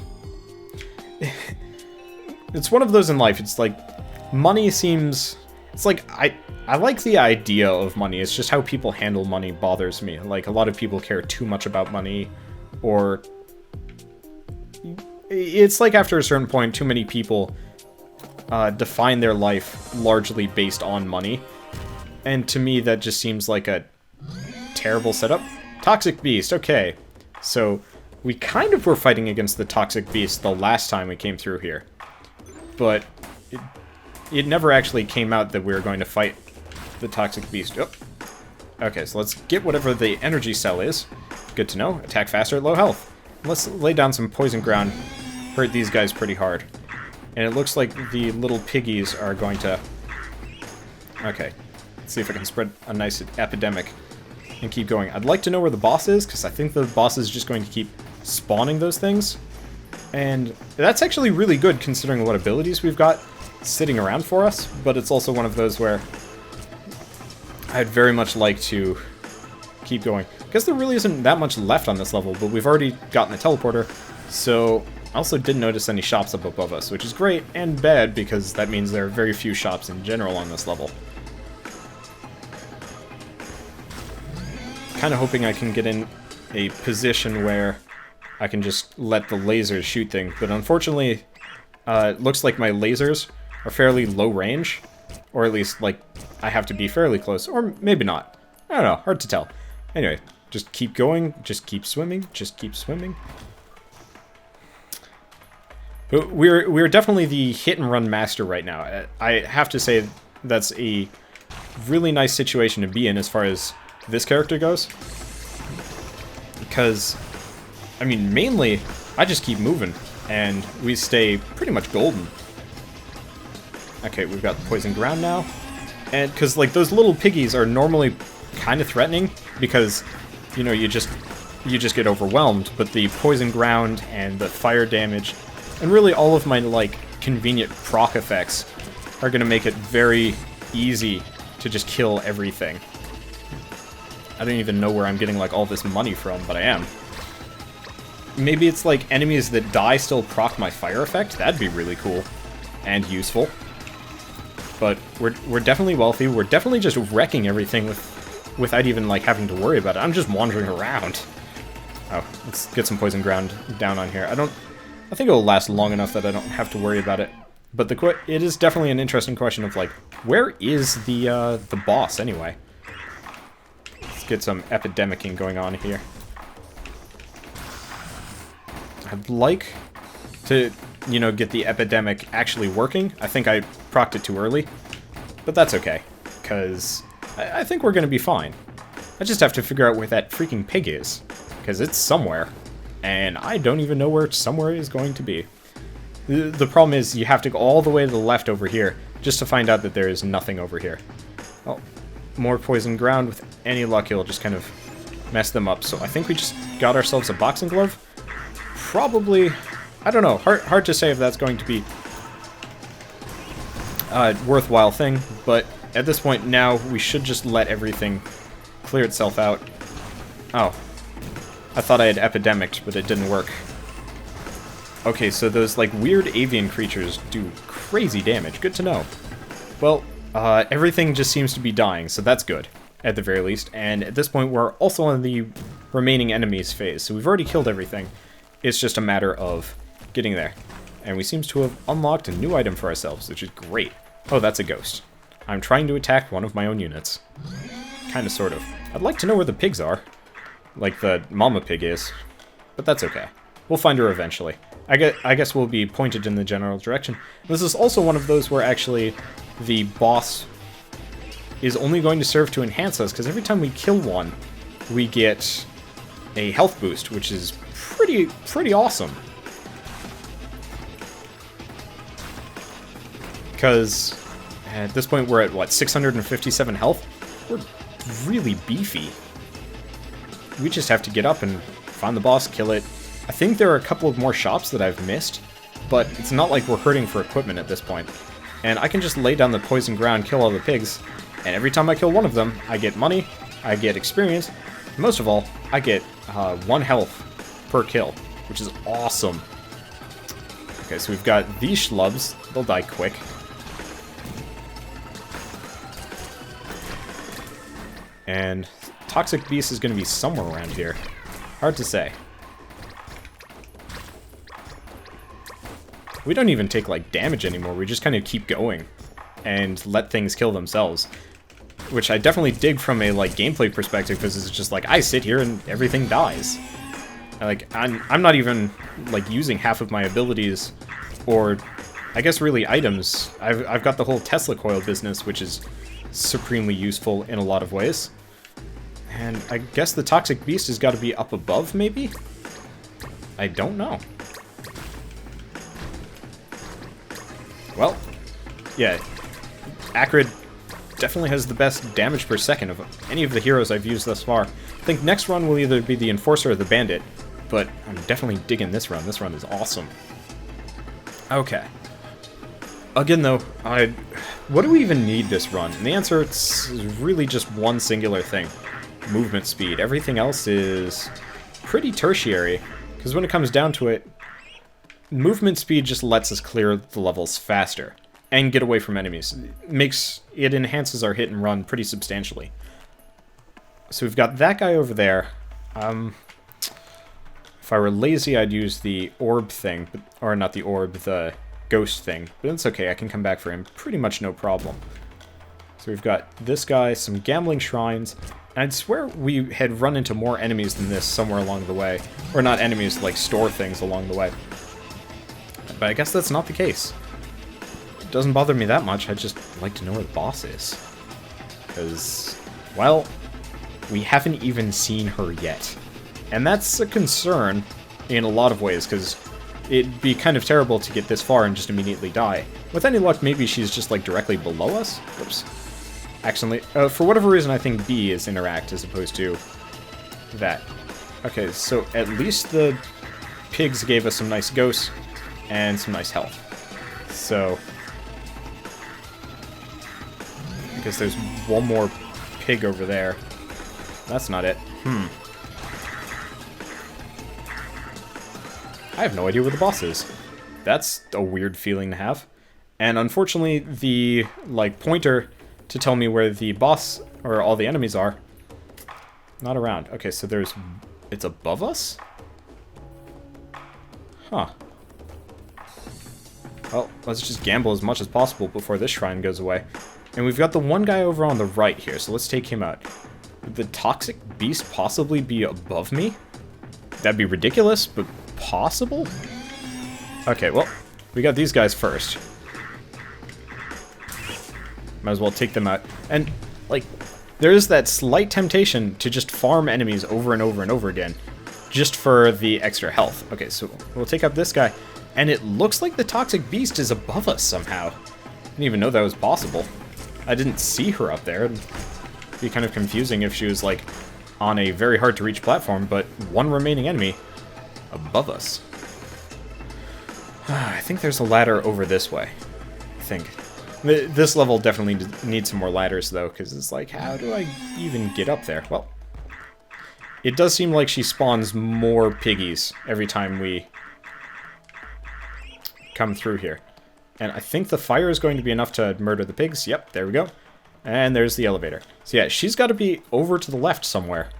S1: It's one of those in life, it's like, money seems... It's like, I like the idea of money, it's just how people handle money bothers me. Like, a lot of people care too much about money, or... It's like after a certain point, too many people define their life largely based on money. And to me, that just seems like a terrible setup. Toxic Beast, okay. So, we kind of were fighting against the Toxic Beast the last time we came through here. But it never actually came out that we were going to fight the Toxic Beast. Oh. Okay, so let's get whatever the energy cell is. Good to know. Attack faster at low health. Let's lay down some poison ground. Hurt these guys pretty hard. And it looks like the little piggies are going to... Okay. Let's see if I can spread a nice Epidemic and keep going. I'd like to know where the boss is, because I think the boss is just going to keep spawning those things. And that's actually really good, considering what abilities we've got sitting around for us, but it's also one of those where I'd very much like to keep going. Because there really isn't that much left on this level, but we've already gotten the teleporter, so I also didn't notice any shops up above us, which is great and bad, because that means there are very few shops in general on this level. Kind of hoping I can get in a position where I can just let the lasers shoot things, but unfortunately, it looks like my lasers are fairly low range, or at least, like, I have to be fairly close, or maybe not. I don't know, hard to tell. Anyway, just keep going, just keep swimming, just keep swimming. But we're definitely the hit-and-run master right now. I have to say that's a really nice situation to be in as far as this character goes. Because, I mean, mainly, I just keep moving, and we stay pretty much golden. Okay, we've got the poison ground now. And, because, like, those little piggies are normally kind of threatening, because, you know, you just get overwhelmed, but the poison ground and the fire damage, and really all of my, like, convenient proc effects are going to make it very easy to just kill everything. I don't even know where I'm getting, like, all this money from, but I am. Maybe it's, like, enemies that die still proc my fire effect? That'd be really cool. And useful. But we're definitely wealthy. We're definitely just wrecking everything without even, like, having to worry about it. I'm just wandering around. Oh, let's get some poison ground down on here. I think it'll last long enough that I don't have to worry about it But it is definitely an interesting question of, like, where is the boss, anyway? Let's get some epidemicing going on here. I'd like to, you know, get the epidemic actually working. I think I procced it too early. But that's okay, because I think we're going to be fine. I just have to figure out where that freaking pig is, because it's somewhere. And I don't even know where somewhere is going to be. The problem is you have to go all the way to the left over here just to find out that there is nothing over here. Well, more poison ground. With any luck, it'll just kind of mess them up. So I think we just got ourselves a boxing glove. Probably, I don't know. Hard to say if that's going to be a worthwhile thing. But at this point now, we should just let everything clear itself out. Oh, I thought I had epidemicked, but it didn't work. Okay, so those, like, weird avian creatures do crazy damage. Good to know. Well, everything just seems to be dying, so that's good, at the very least. And at this point, we're also on the remaining enemies phase, so we've already killed everything. It's just a matter of getting there. And we seem to have unlocked a new item for ourselves, which is great. Oh, that's a ghost. I'm trying to attack one of my own units. Kinda, sort of. I'd like to know where the pigs are. Like the mama pig is. But that's okay. We'll find her eventually. I guess we'll be pointed in the general direction. This is also one of those where actually the boss is only going to serve to enhance us, because every time we kill one, we get a health boost, which is pretty awesome. Because at this point we're at, what, 657 health? We're really beefy. We just have to get up and find the boss, kill it. I think there are a couple of more shops that I've missed, but it's not like we're hurting for equipment at this point. And I can just lay down the poison ground, kill all the pigs, and every time I kill one of them, I get money, I get experience, and most of all, I get 1 health per kill, which is awesome. Okay, so we've got these schlubs. They'll die quick. And Toxic Beast is going to be somewhere around here. Hard to say. We don't even take, like, damage anymore. We just kind of keep going and let things kill themselves. Which I definitely dig from a, like, gameplay perspective, because it's just like, I sit here and everything dies. Like, I'm not even, like, using half of my abilities, or, I guess, really, items. I've got the whole Tesla coil business, which is supremely useful in a lot of ways. And I guess the Toxic Beast has got to be up above, maybe? I don't know. Well, yeah, Akrid definitely has the best damage per second of any of the heroes I've used thus far. I think next run will either be the Enforcer or the Bandit, but I'm definitely digging this run. This run is awesome. Okay. Again, though, what do we even need this run? And the answer is really just one singular thing. Movement speed. Everything else is pretty tertiary, because when it comes down to it, movement speed just lets us clear the levels faster and get away from enemies. It enhances our hit and run pretty substantially. So we've got that guy over there. If I were lazy, I'd use the orb thing, or not the orb, the ghost thing. But it's okay, I can come back for him pretty much no problem. So we've got this guy, some gambling shrines, and I'd swear we had run into more enemies than this somewhere along the way. Or not enemies, like store things along the way. But I guess that's not the case. It doesn't bother me that much, I'd just like to know where the boss is. Because, well, we haven't even seen her yet. And that's a concern in a lot of ways, because it'd be kind of terrible to get this far and just immediately die. With any luck, maybe she's just, like, directly below us? Whoops. Accidentally. For whatever reason, I think B is interact as opposed to that. Okay, so at least the pigs gave us some nice ghosts and some nice health. So I guess there's one more pig over there. That's not it. I have no idea where the boss is. That's a weird feeling to have. And unfortunately, the, like, pointer to tell me where the boss, or all the enemies are, not around. Okay, so it's above us? Huh. Well, let's just gamble as much as possible before this shrine goes away. And we've got the one guy over on the right here, so let's take him out. Would the toxic beast possibly be above me? That'd be ridiculous, but possible? Okay, well, we got these guys first. Might as well take them out. And, like, there is that slight temptation to just farm enemies over and over and over again, just for the extra health. Okay, so we'll take up this guy, and it looks like the toxic beast is above us somehow. I didn't even know that was possible. I didn't see her up there. It'd be kind of confusing if she was, like, on a very hard-to-reach platform, but one remaining enemy above us. I think there's a ladder over this way. I think. This level definitely needs some more ladders, though, because it's like, how do I even get up there? Well, it does seem like she spawns more piggies every time we come through here. And I think the fire is going to be enough to murder the pigs. Yep, there we go. And there's the elevator. So yeah, she's got to be over to the left somewhere.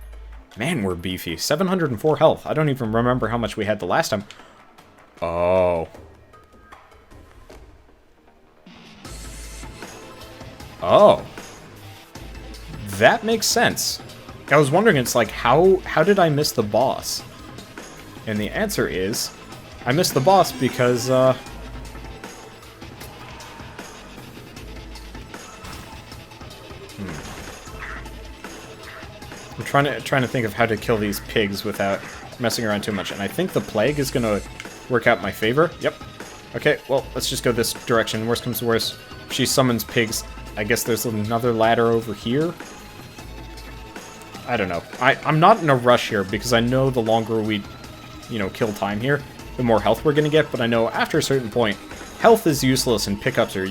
S1: Man, we're beefy. 704 health. I don't even remember how much we had the last time. Oh. Oh. That makes sense. I was wondering, it's like, how did I miss the boss? And the answer is, I missed the boss because, I'm trying to think of how to kill these pigs without messing around too much, and I think the plague is gonna work out in my favor. Yep. Okay, well, let's just go this direction. Worst comes to worst, if she summons pigs, I guess there's another ladder over here. I don't know. I'm not in a rush here, because I know the longer we, kill time here, the more health we're gonna get, but I know after a certain point, health is useless and pickups are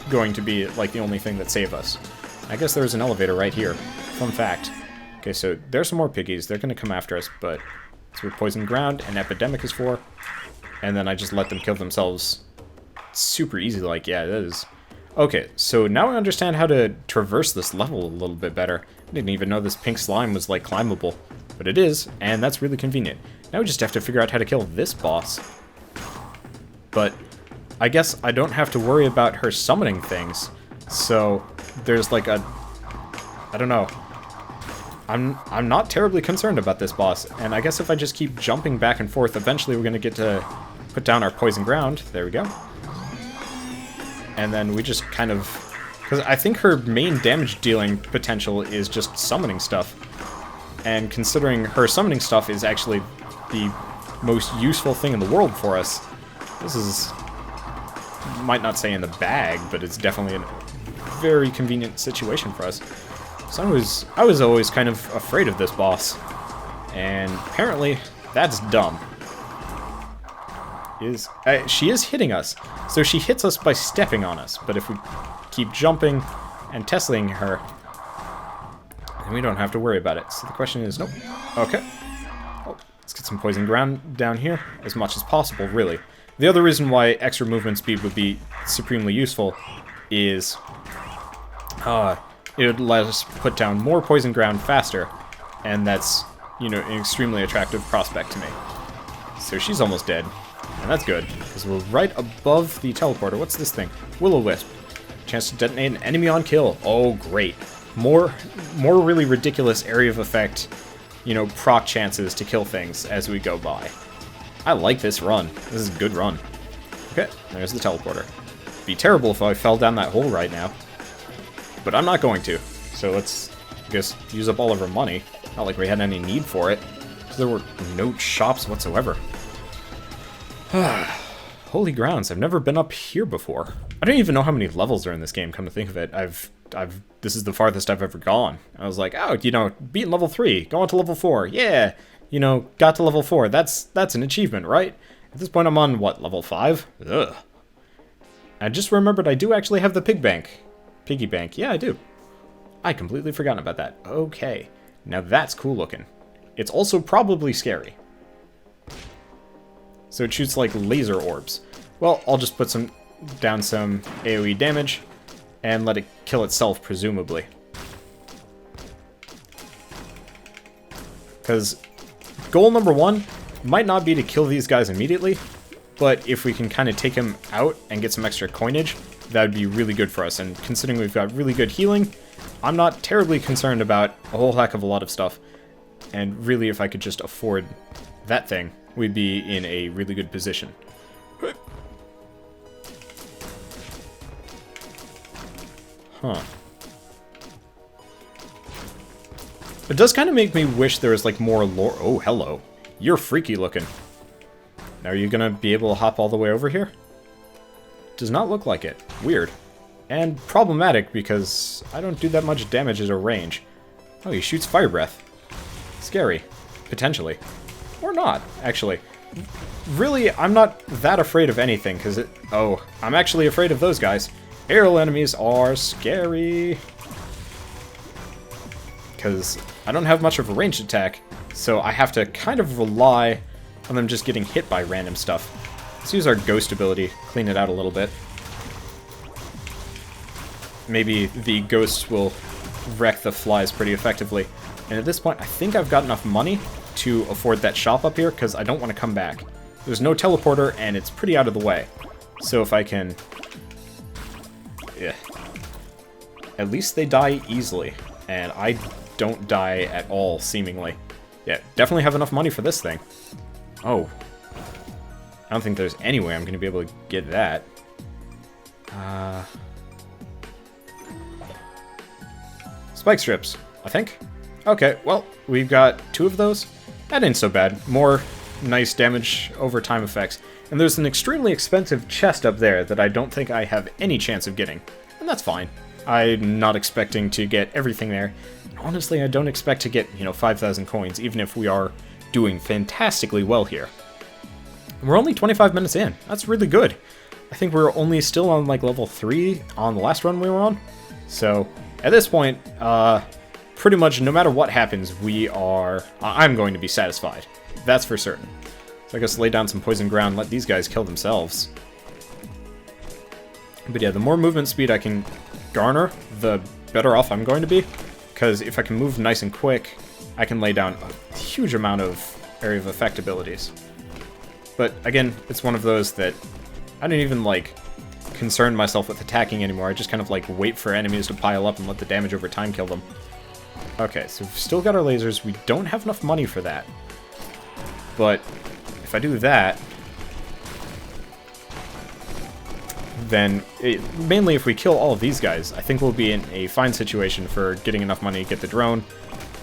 S1: going to be, like, the only thing that save us. I guess there's an elevator right here. Fun fact. Okay, so there's some more piggies. They're gonna come after us, but that's what Poison Ground and Epidemic is for. And then I just let them kill themselves super easy, like, yeah, it is. Okay, so now I understand how to traverse this level a little bit better. I didn't even know this pink slime was, like, climbable. But it is, and that's really convenient. Now we just have to figure out how to kill this boss. But I guess I don't have to worry about her summoning things. So there's, like, I don't know. I'm not terribly concerned about this boss, and I guess if I just keep jumping back and forth, eventually we're going to get to put down our Poison Ground. There we go. And then we just kind of... because I think her main damage dealing potential is just summoning stuff. And considering her summoning stuff is actually the most useful thing in the world for us, this is... might not say in the bag, but it's definitely a very convenient situation for us. So I was always kind of afraid of this boss, and apparently that's dumb. She is hitting us, so she hits us by stepping on us, but if we keep jumping and Teslaing her, then we don't have to worry about it. So the question is, nope. Okay. Oh, let's get some Poison Ground down here, as much as possible, really. The other reason why extra movement speed would be supremely useful is... it would let us put down more Poison Ground faster, and that's, an extremely attractive prospect to me. So she's almost dead, and that's good, because we're right above the teleporter. What's this thing? Will-O-Wisp. Chance to detonate an enemy on kill. Oh, great. More really ridiculous area of effect, proc chances to kill things as we go by. I like this run. This is a good run. Okay, there's the teleporter. It'd be terrible if I fell down that hole right now. But I'm not going to, so let's, I guess, use up all of our money. Not like we had any need for it, because there were no shops whatsoever. Holy grounds, I've never been up here before. I don't even know how many levels are in this game, come to think of it. This is the farthest I've ever gone. I was like, oh, beating level 3, go on to level 4, yeah! Got to level 4, that's an achievement, right? At this point I'm on, what, level 5? Ugh. I just remembered I do actually have the piggy bank. Yeah, I do. I completely forgotten about that. Okay. Now that's cool looking. It's also probably scary. So it shoots like laser orbs. Well, I'll just put down some AoE damage and let it kill itself, presumably. Because goal number 1 might not be to kill these guys immediately, but if we can kind of take him out and get some extra coinage, that would be really good for us. And considering we've got really good healing, I'm not terribly concerned about a whole heck of a lot of stuff. And really, if I could just afford that thing, we'd be in a really good position. Huh. It does kind of make me wish there was, like, more lore. Oh, hello. You're freaky looking. Now, are you gonna be able to hop all the way over here? Does not look like it. Weird. And problematic, because I don't do that much damage at a range. Oh, he shoots fire breath. Scary. Potentially. Or not, actually. Really, I'm not that afraid of anything, because it... Oh, I'm actually afraid of those guys. Aerial enemies are scary. Because I don't have much of a ranged attack, so I have to kind of rely on them just getting hit by random stuff. Let's use our ghost ability, clean it out a little bit. Maybe the ghosts will wreck the flies pretty effectively. And at this point, I think I've got enough money to afford that shop up here, because I don't want to come back. There's no teleporter, and it's pretty out of the way. So if I can... Yeah. At least they die easily, and I don't die at all, seemingly. Yeah, definitely have enough money for this thing. Oh. I don't think there's any way I'm going to be able to get that. Spike strips, I think. Okay, well, we've got 2 of those. That ain't so bad. More nice damage over time effects. And there's an extremely expensive chest up there that I don't think I have any chance of getting. And that's fine. I'm not expecting to get everything there. Honestly, I don't expect to get, 5,000 coins, even if we are doing fantastically well here. We're only 25 minutes in. That's really good. I think we're only still on, like, level 3 on the last run we were on. So, at this point, pretty much no matter what happens, I'm going to be satisfied. That's for certain. So I guess lay down some poison ground, let these guys kill themselves. But yeah, the more movement speed I can garner, the better off I'm going to be. Because if I can move nice and quick, I can lay down a huge amount of area of effect abilities. But again, it's one of those that I don't even, concern myself with attacking anymore. I just kind of, wait for enemies to pile up and let the damage over time kill them. Okay, so we've still got our lasers. We don't have enough money for that. But if I do that, then mainly if we kill all of these guys, I think we'll be in a fine situation for getting enough money to get the drone,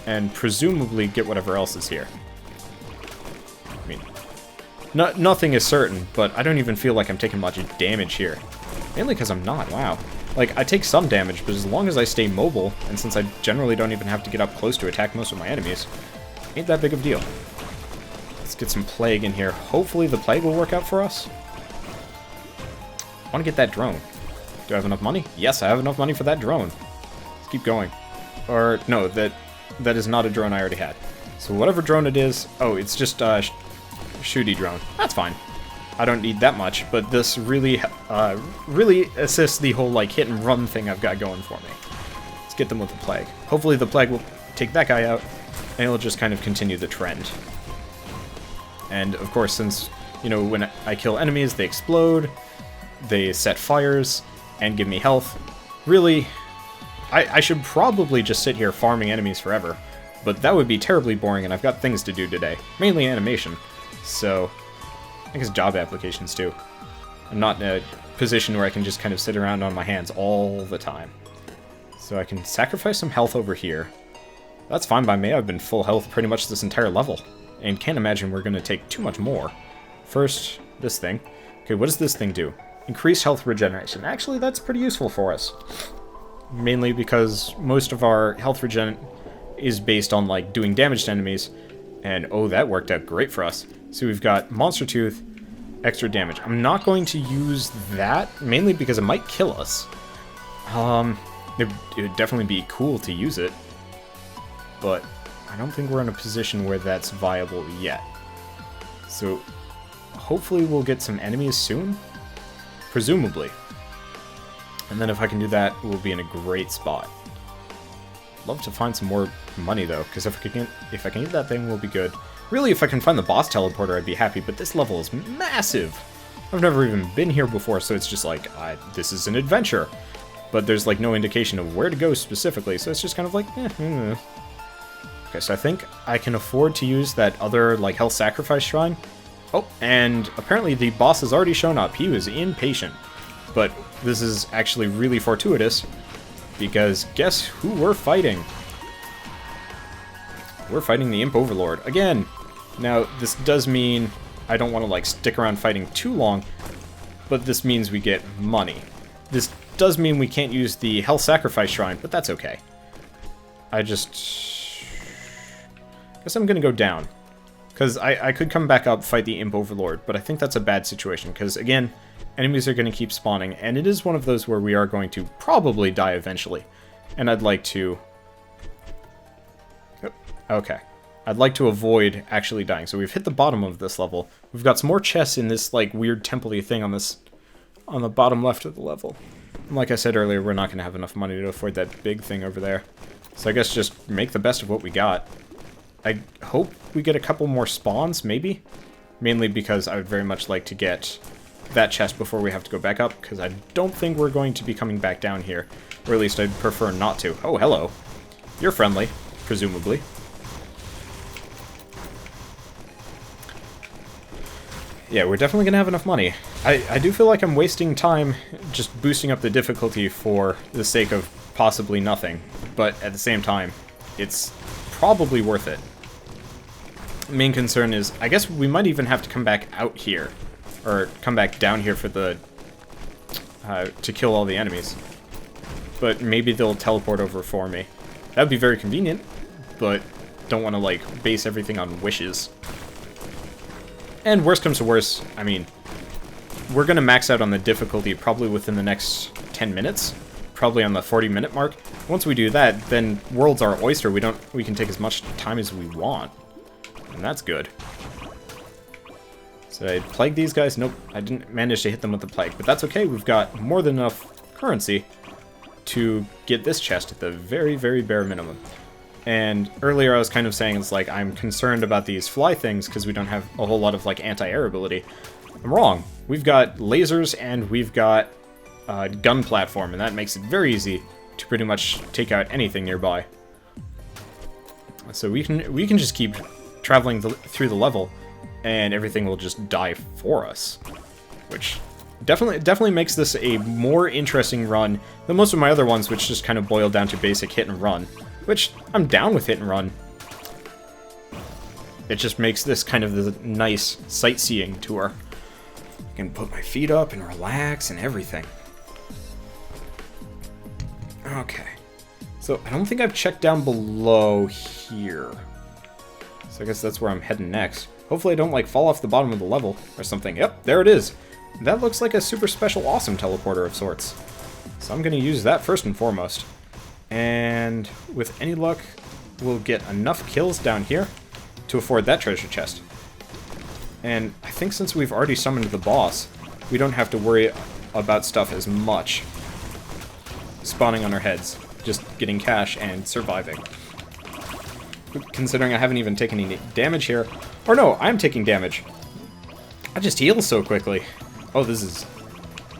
S1: and presumably get whatever else is here. I mean, nothing is certain, but I don't even feel like I'm taking much damage here. Mainly because I'm not, wow. I take some damage, but as long as I stay mobile, and since I generally don't even have to get up close to attack most of my enemies, ain't that big of a deal. Let's get some plague in here. Hopefully the plague will work out for us. I want to get that drone. Do I have enough money? Yes, I have enough money for that drone. Let's keep going. Or, no, that is not a drone I already had. So whatever drone it is... Oh, it's just a shooty drone. That's fine. I don't need that much, but this really assists the whole, hit and run thing I've got going for me. Let's get them with the plague. Hopefully the plague will take that guy out, and it'll just kind of continue the trend. And, of course, since, when I kill enemies, they explode, they set fires, and give me health. Really, I should probably just sit here farming enemies forever, but that would be terribly boring, and I've got things to do today. Mainly animation, so... I guess job applications, too. I'm not in a position where I can just kind of sit around on my hands all the time. So I can sacrifice some health over here. That's fine by me. I've been full health pretty much this entire level. And can't imagine we're going to take too much more. First, this thing. Okay, what does this thing do? Increased health regeneration. Actually, that's pretty useful for us. Mainly because most of our health regen is based on, doing damage to enemies. And, oh, that worked out great for us. So we've got Monster Tooth, extra damage. I'm not going to use that, mainly because it might kill us. It would definitely be cool to use it, but I don't think we're in a position where that's viable yet. So hopefully we'll get some enemies soon, presumably. And then if I can do that, we'll be in a great spot. Love to find some more money though, because if I can get that thing, we'll be good. Really, if I can find the boss teleporter, I'd be happy, but this level is massive. I've never even been here before, so it's just like, this is an adventure. But there's like no indication of where to go specifically, so it's just kind of like, Okay, so I think I can afford to use that other like health sacrifice shrine. Oh, and apparently the boss has already shown up. He was impatient. But this is actually really fortuitous, because guess who we're fighting? We're fighting the Imp Overlord again. Now, this does mean I don't want to like stick around fighting too long, but this means we get money. This does mean we can't use the health sacrifice shrine, but that's okay. I guess I'm gonna go down, because I could come back up, fight the Imp Overlord, but I think that's a bad situation, because again, enemies are going to keep spawning, and it is one of those where we are going to probably die eventually, and I'd like to... Okay. I'd like to avoid actually dying. So we've hit the bottom of this level. We've got some more chests in this like weird temple-y thing on the bottom left of the level. And like I said earlier, we're not going to have enough money to afford that big thing over there. So I guess just make the best of what we got. I hope we get a couple more spawns, maybe? Mainly because I would very much like to get that chest before we have to go back up, because I don't think we're going to be coming back down here. Or at least I'd prefer not to. Oh, hello. You're friendly, presumably. Yeah, we're definitely going to have enough money. I do feel like I'm wasting time just boosting up the difficulty for the sake of possibly nothing. But at the same time, it's probably worth it. The main concern is, I guess we might even have to come back out here. Or come back down here for the... to kill all the enemies. But maybe they'll teleport over for me. That would be very convenient, but don't want to, like, base everything on wishes. And worst comes to worst, I mean, we're going to max out on the difficulty probably within the next 10 minutes. Probably on the 40-minute mark. Once we do that, then world's our oyster. We can take as much time as we want. And that's good. So I plague these guys? Nope, I didn't manage to hit them with the plague. But that's okay, we've got more than enough currency to get this chest at the very, very bare minimum. And earlier I was kind of saying, it's like, I'm concerned about these fly things because we don't have a whole lot of, like, anti-air ability. I'm wrong. We've got lasers and we've got a gun platform, and that makes it very easy to pretty much take out anything nearby. So we can just keep traveling through the level, and everything will just die for us. Which definitely makes this a more interesting run than most of my other ones, which just kind of boil down to basic hit and run. Which, I'm down with hit and run. It just makes this kind of the nice sightseeing tour. I can put my feet up and relax and everything. Okay. So, I don't think I've checked down below here. So I guess that's where I'm heading next. Hopefully I don't, like, fall off the bottom of the level or something. Yep, there it is. That looks like a super special awesome teleporter of sorts. So I'm going to use that first and foremost. And with any luck, we'll get enough kills down here to afford that treasure chest. And I think since we've already summoned the boss, we don't have to worry about stuff as much spawning on our heads. Just getting cash and surviving. Considering I haven't even taken any damage here. Or no, I'm taking damage. I just heal so quickly. Oh, this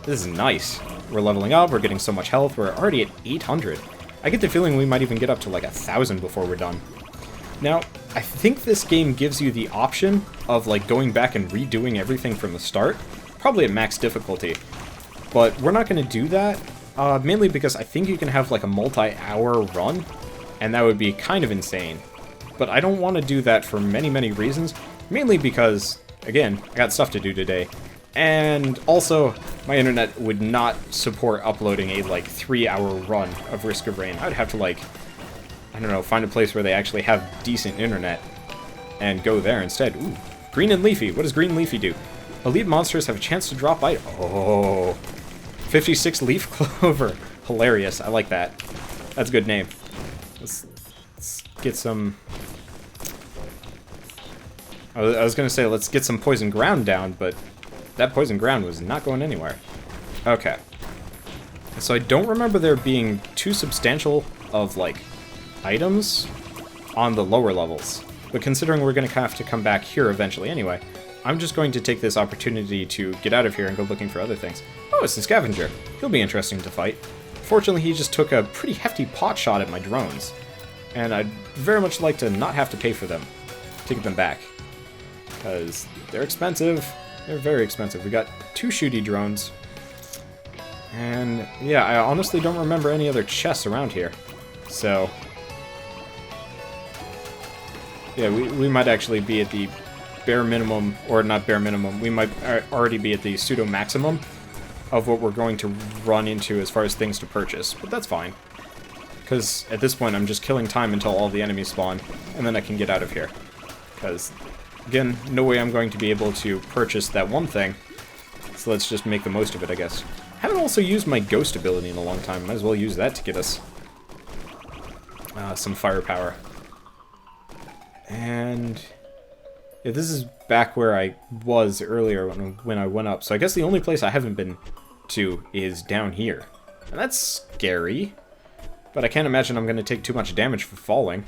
S1: is nice. We're leveling up, we're getting so much health, we're already at 800. I get the feeling we might even get up to like 1,000 before we're done. Now, I think this game gives you the option of like going back and redoing everything from the start, probably at max difficulty. But we're not going to do that, mainly because I think you can have like a multi-hour run, and that would be kind of insane. But I don't want to do that for many, many reasons, mainly because, again, I got stuff to do today. And also, my internet would not support uploading a, like, 3-hour run of Risk of Rain. I'd have to, like, I don't know, find a place where they actually have decent internet and go there instead. Ooh, Green and Leafy. What does Green Leafy do? Elite monsters have a chance to drop by. Oh, 56 leaf clover. Hilarious. I like that. That's a good name. Let's get some... I was going to say, let's get some poison ground down, but that poison ground was not going anywhere. Okay. So I don't remember there being too substantial of, like, items on the lower levels. But considering we're going to have to come back here eventually anyway, I'm just going to take this opportunity to get out of here and go looking for other things. Oh, it's the scavenger. He'll be interesting to fight. Fortunately, he just took a pretty hefty pot shot at my drones, and I'd very much like to not have to pay for them, to get them back, because they're expensive. They're very expensive. We got 2 shooty drones, and yeah, I honestly don't remember any other chests around here, so yeah, we might actually be at the bare minimum, or not bare minimum, we might already be at the pseudo maximum of what we're going to run into as far as things to purchase, but that's fine, because at this point I'm just killing time until all the enemies spawn, and then I can get out of here, because again, no way I'm going to be able to purchase that one thing, so let's just make the most of it, I guess. I haven't also used my ghost ability in a long time, might as well use that to get us some firepower. And yeah, this is back where I was earlier when I went up, so I guess the only place I haven't been to is down here. And that's scary, but I can't imagine I'm going to take too much damage for falling.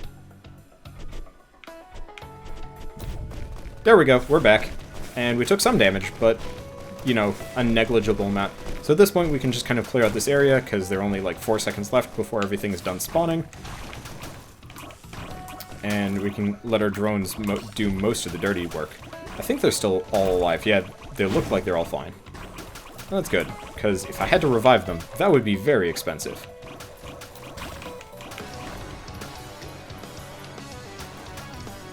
S1: There we go, we're back. And we took some damage, but, you know, a negligible amount. So at this point we can just kind of clear out this area, because there are only like 4 seconds left before everything is done spawning. And we can let our drones do most of the dirty work. I think they're still all alive. Yeah, they look like they're all fine. Well, that's good, because if I had to revive them, that would be very expensive.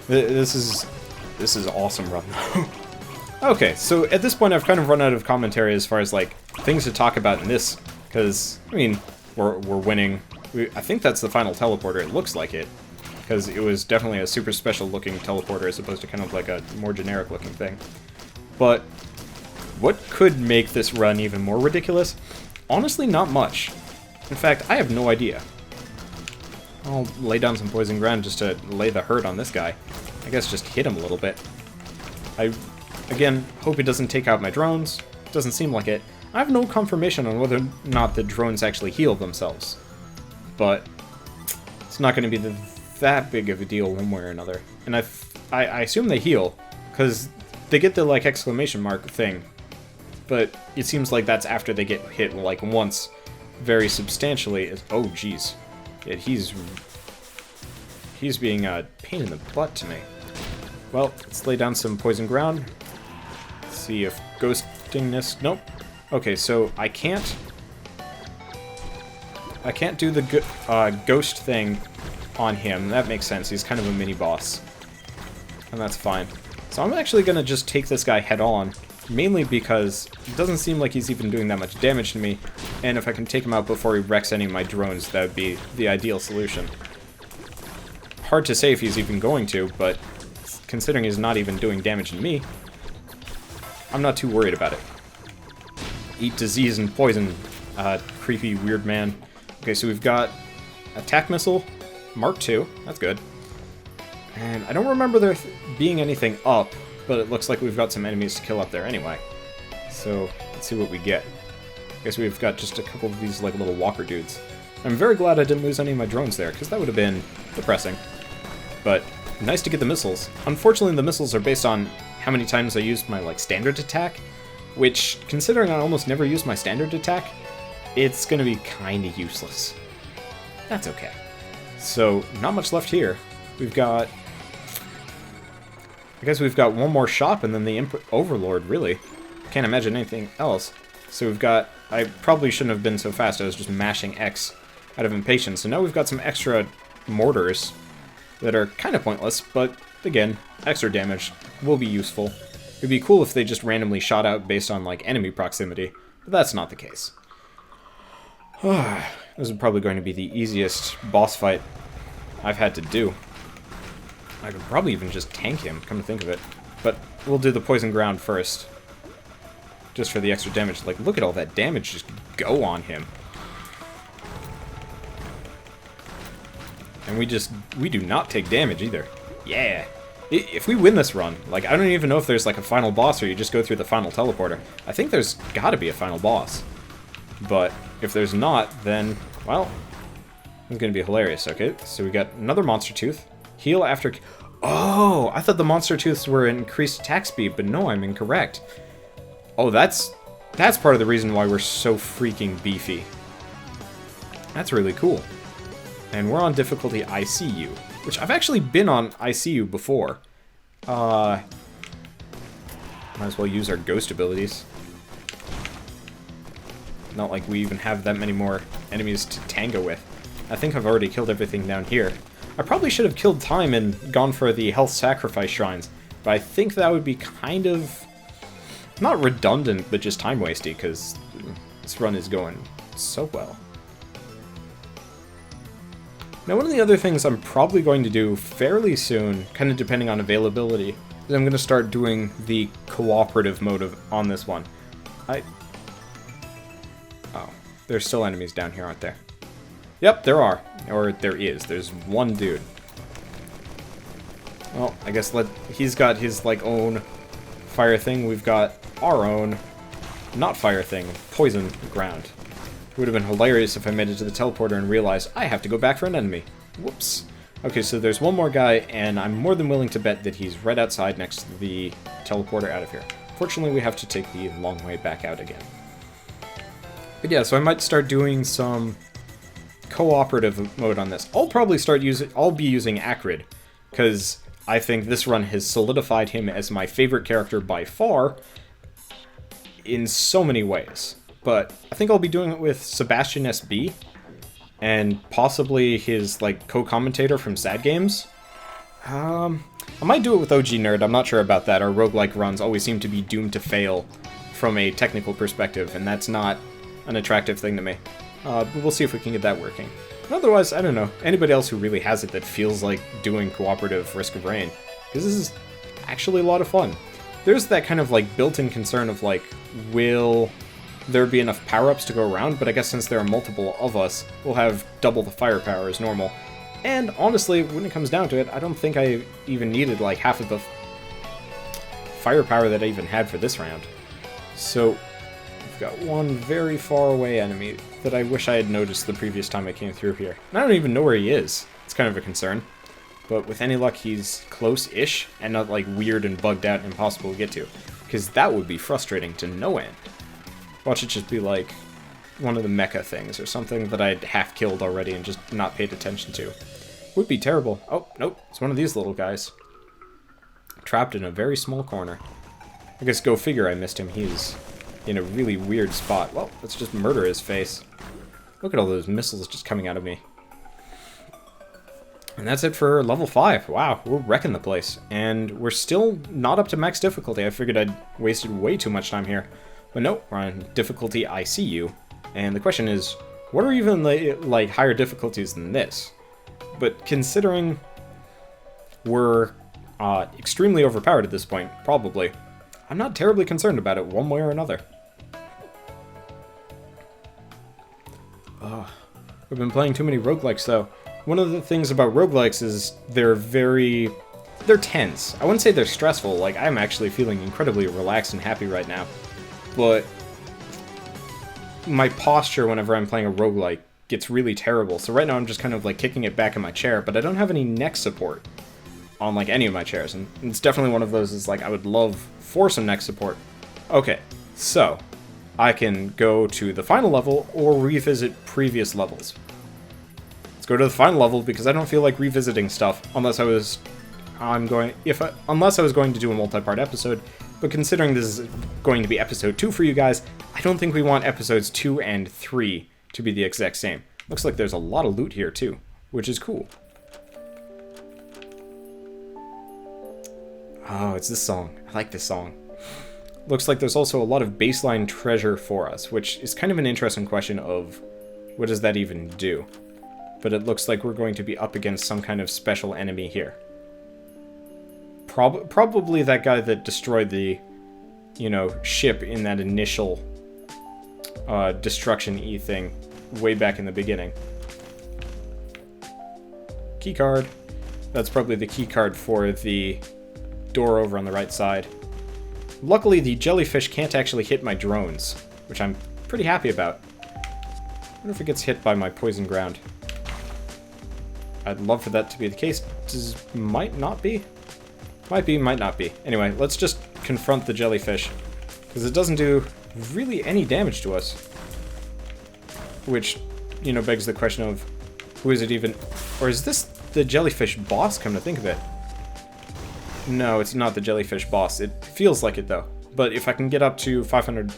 S1: This is awesome run, though. Okay, so at this point I've kind of run out of commentary as far as, like, things to talk about in this, because, I mean, we're winning. I think that's the final teleporter, it looks like it. Because it was definitely a super special looking teleporter as opposed to kind of like a more generic looking thing. But what could make this run even more ridiculous? Honestly, not much. In fact, I have no idea. I'll lay down some poison ground just to lay the hurt on this guy. I guess just hit him a little bit. I, again, hope he doesn't take out my drones. Doesn't seem like it. I have no confirmation on whether or not the drones actually heal themselves. But it's not going to be that big of a deal one way or another. And I assume they heal, because they get the, like, exclamation mark thing. But it seems like that's after they get hit, like, once very substantially. Oh, jeez. Yeah, he's being a pain in the butt to me. Well, let's lay down some poison ground. Let's see if ghosting this... Nope. Okay, so I can't do the ghost thing on him. That makes sense. He's kind of a mini-boss. And that's fine. So I'm actually going to just take this guy head-on, mainly because it doesn't seem like he's even doing that much damage to me, and if I can take him out before he wrecks any of my drones, that would be the ideal solution. Hard to say if he's even going to, but considering he's not even doing damage to me, I'm not too worried about it. Eat disease and poison, creepy weird man. Okay, so we've got attack missile, Mark II, that's good. And I don't remember there being anything up, but it looks like we've got some enemies to kill up there anyway. So, let's see what we get. I guess we've got just a couple of these, like, little walker dudes. I'm very glad I didn't lose any of my drones there, because that would have been depressing. But, nice to get the missiles. Unfortunately, the missiles are based on how many times I used my, like, standard attack, which, considering I almost never use my standard attack, it's gonna be kinda useless. That's okay. So, not much left here. We've got... I guess we've got one more shop and then the Overlord, really. Can't imagine anything else. So we've got... I probably shouldn't have been so fast, I was just mashing X out of impatience. So now we've got some extra mortars that are kind of pointless, but again, extra damage will be useful. It'd be cool if they just randomly shot out based on, like, enemy proximity, but that's not the case. This is probably going to be the easiest boss fight I've had to do. I could probably even just tank him, come to think of it. But we'll do the poison ground first. Just for the extra damage. Like, look at all that damage just go on him. And we do not take damage either. Yeah! If we win this run, like, I don't even know if there's, like, a final boss or you just go through the final teleporter. I think there's gotta be a final boss. But if there's not, then, well, it's gonna be hilarious. Okay, so we got another monster tooth. Heal after... Oh, I thought the monster tooths were increased attack speed, but no, I'm incorrect. Oh, that's part of the reason why we're so freaking beefy. That's really cool. And we're on difficulty ICU, which I've actually been on ICU before. Might as well use our ghost abilities. Not like we even have that many more enemies to tango with. I think I've already killed everything down here. I probably should have killed time and gone for the health sacrifice shrines, but I think that would be kind of... not redundant, but just time-wasty, because this run is going so well. Now, one of the other things I'm probably going to do fairly soon, kind of depending on availability, is I'm going to start doing the cooperative mode on this one. Oh, there's still enemies down here, aren't there? Yep, there are. Or there is. There's one dude. Well, I guess he's got his, like, own fire thing. We've got our own, not fire thing, poison ground. It would have been hilarious if I made it to the teleporter and realized I have to go back for an enemy. Whoops. Okay, so there's one more guy, and I'm more than willing to bet that he's right outside next to the teleporter out of here. Fortunately, we have to take the long way back out again. But yeah, so I might start doing some cooperative mode on this. I'll be using Akrid, because I think this run has solidified him as my favorite character by far in so many ways. But I think I'll be doing it with Sebastian SB, and possibly his, like, co-commentator from Sad Games. I might do it with OG Nerd, I'm not sure about that. Our roguelike runs always seem to be doomed to fail from a technical perspective, and that's not an attractive thing to me. But we'll see if we can get that working. And otherwise, I don't know, anybody else who really has it that feels like doing cooperative Risk of Rain, because this is actually a lot of fun. There's that kind of, like, built-in concern of, like, will there be enough power-ups to go around, but I guess since there are multiple of us, we'll have double the firepower as normal. And honestly, when it comes down to it, I don't think I even needed like half of the firepower that I even had for this round. So, we've got one very far away enemy that I wish I had noticed the previous time I came through here. And I don't even know where he is. It's kind of a concern. But with any luck, he's close-ish, and not like weird and bugged out and impossible to get to. Because that would be frustrating to no end. Watch it just be like one of the mecha things, or something that I'd half-killed already and just not paid attention to. Would be terrible. Oh, nope, it's one of these little guys. Trapped in a very small corner. I guess go figure I missed him. He's in a really weird spot. Well, let's just murder his face. Look at all those missiles just coming out of me. And that's it for level 5. Wow, we're wrecking the place. And we're still not up to max difficulty. I figured I'd wasted way too much time here. But no, we're on difficulty ICU. And the question is, what are even like higher difficulties than this? But considering we're extremely overpowered at this point, probably, I'm not terribly concerned about it one way or another. We've been playing too many roguelikes though. One of the things about roguelikes is they're tense. I wouldn't say they're stressful, like I'm actually feeling incredibly relaxed and happy right now. But my posture whenever I'm playing a roguelike gets really terrible. So right now I'm just kind of like kicking it back in my chair, but I don't have any neck support on like any of my chairs. And it's definitely one of those is like I would love for some neck support. Okay, so I can go to the final level or revisit previous levels. Let's go to the final level because I don't feel like revisiting stuff unless I was going to do a multi-part episode. But considering this is going to be episode 2 for you guys, I don't think we want episodes 2 and 3 to be the exact same. Looks like there's a lot of loot here too, which is cool. Oh, it's this song. I like this song. Looks like there's also a lot of baseline treasure for us, which is kind of an interesting question of what does that even do? But it looks like we're going to be up against some kind of special enemy here. Probably that guy that destroyed the, ship in that initial destruction-y thing way back in the beginning. Keycard. That's probably the keycard for the door over on the right side. Luckily, the jellyfish can't actually hit my drones, which I'm pretty happy about. I wonder if it gets hit by my poison ground. I'd love for that to be the case. Might not be. Might be, might not be. Anyway, let's just confront the jellyfish, because it doesn't do really any damage to us. Which, you know, begs the question of, who is it even... Or is this the jellyfish boss, come to think of it? No, it's not the jellyfish boss. It feels like it, though. But if I can get up to 500...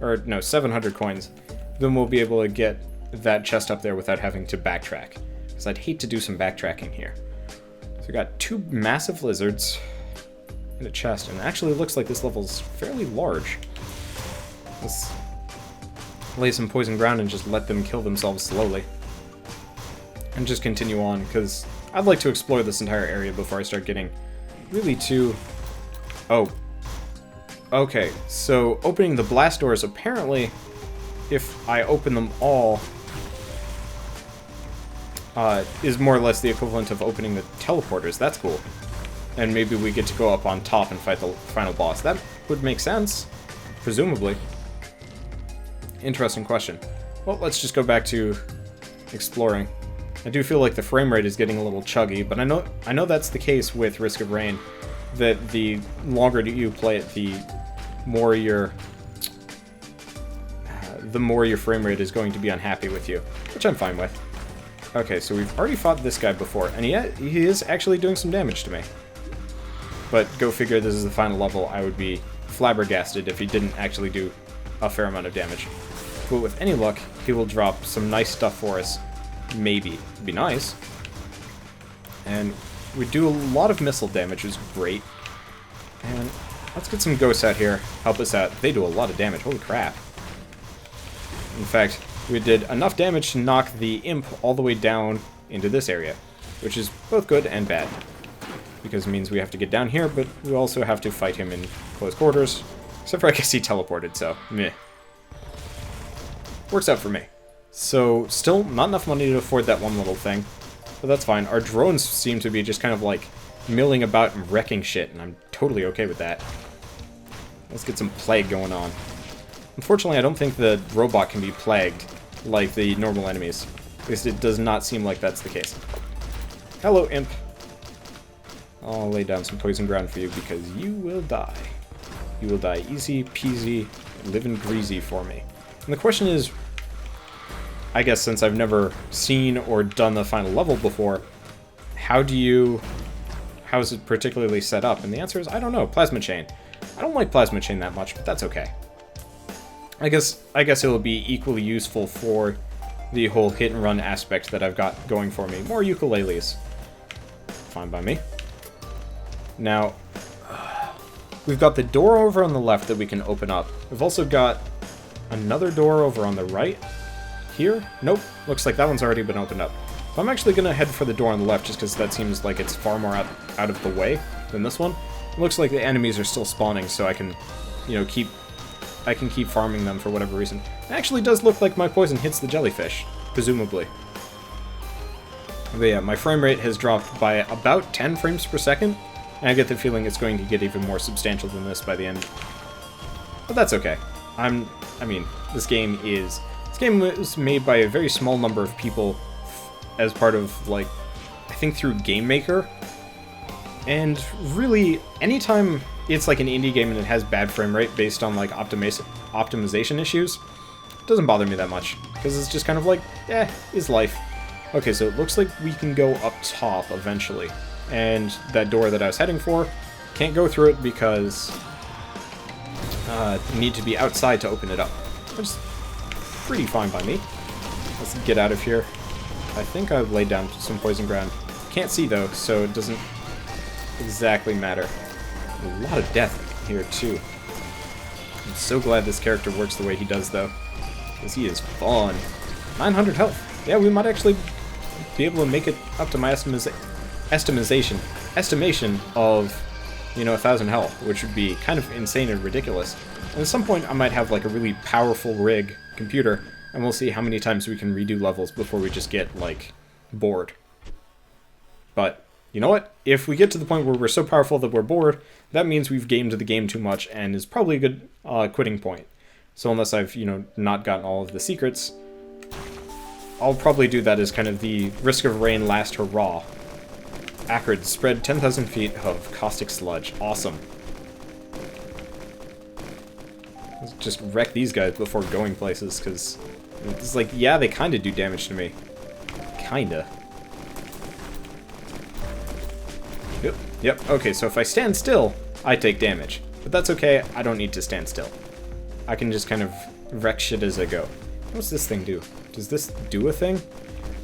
S1: Or, no, 700 coins, then we'll be able to get that chest up there without having to backtrack. Because I'd hate to do some backtracking here. So we got 2 massive lizards and a chest, and it actually looks like this level's fairly large. Let's lay some poison ground and just let them kill themselves slowly. And just continue on, because I'd like to explore this entire area before I start getting really too... Oh. Okay, so opening the blast doors, apparently, if I open them all, is more or less the equivalent of opening the teleporters. That's cool. And maybe we get to go up on top and fight the final boss. That would make sense, presumably. Interesting question. Well, let's just go back to exploring. I do feel like the frame rate is getting a little chuggy, but I know that's the case with Risk of Rain, that the longer you play it, the more your frame rate is going to be unhappy with you, which I'm fine with. Okay, so we've already fought this guy before, and yet he is actually doing some damage to me. But go figure, this is the final level. I would be flabbergasted if he didn't actually do a fair amount of damage. But with any luck, he will drop some nice stuff for us. Maybe. It'd be nice. And we do a lot of missile damage, which is great. And let's get some ghosts out here. Help us out. They do a lot of damage. Holy crap. In fact, we did enough damage to knock the imp all the way down into this area, which is both good and bad. Because it means we have to get down here, but we also have to fight him in close quarters. Except for I guess he teleported, so meh. Works out for me. So, still not enough money to afford that one little thing. But that's fine. Our drones seem to be just kind of like milling about and wrecking shit, and I'm totally okay with that. Let's get some plague going on. Unfortunately, I don't think the robot can be plagued like the normal enemies. At least it does not seem like that's the case. Hello, imp. I'll lay down some poison ground for you because you will die. You will die easy peasy, living greasy for me. And the question is, I guess since I've never seen or done the final level before, how is it particularly set up? And the answer is, I don't know. Plasma chain. I don't like plasma chain that much, but that's okay. I guess it'll be equally useful for the whole hit and run aspect that I've got going for me. More ukuleles. Fine by me. Now, we've got the door over on the left that we can open up. We've also got another door over on the right. Here? Nope. Looks like that one's already been opened up. So I'm actually going to head for the door on the left just because that seems like it's far more out of the way than this one. It looks like the enemies are still spawning, so I can, you know, keep farming them for whatever reason. It actually does look like my poison hits the jellyfish, presumably. But yeah, my frame rate has dropped by about 10 frames per second, and I get the feeling it's going to get even more substantial than this by the end. But that's okay. I mean, this game was made by a very small number of people as part of, like, I think through Game Maker. And really, anytime it's like an indie game and it has bad frame rate based on like optimization issues, it doesn't bother me that much. Because it's just kind of like, is life. Okay, so it looks like we can go up top eventually. And that door that I was heading for, can't go through it because need to be outside to open it up. Which is pretty fine by me. Let's get out of here. I think I've laid down some poison ground. Can't see though, so it doesn't exactly matter. A lot of death here too. I'm so glad this character works the way he does though, because he is fun. 900 health. Yeah, we might actually be able to make it up to my estimation of, you know, 1,000 health, which would be kind of insane and ridiculous. And at some point I might have like a really powerful rig computer, and we'll see how many times we can redo levels before we just get like bored. But you know what? If we get to the point where we're so powerful that we're bored, that means we've gamed the game too much and is probably a good quitting point. So unless I've, you know, not gotten all of the secrets, I'll probably do that as kind of the Risk of Rain last hurrah. Akrid, spread 10,000 feet of caustic sludge. Awesome. Let's just wreck these guys before going places, because it's like, yeah, they kind of do damage to me. Kinda. Yep, okay, so if I stand still, I take damage. But that's okay, I don't need to stand still. I can just kind of wreck shit as I go. What's this thing do? Does this do a thing?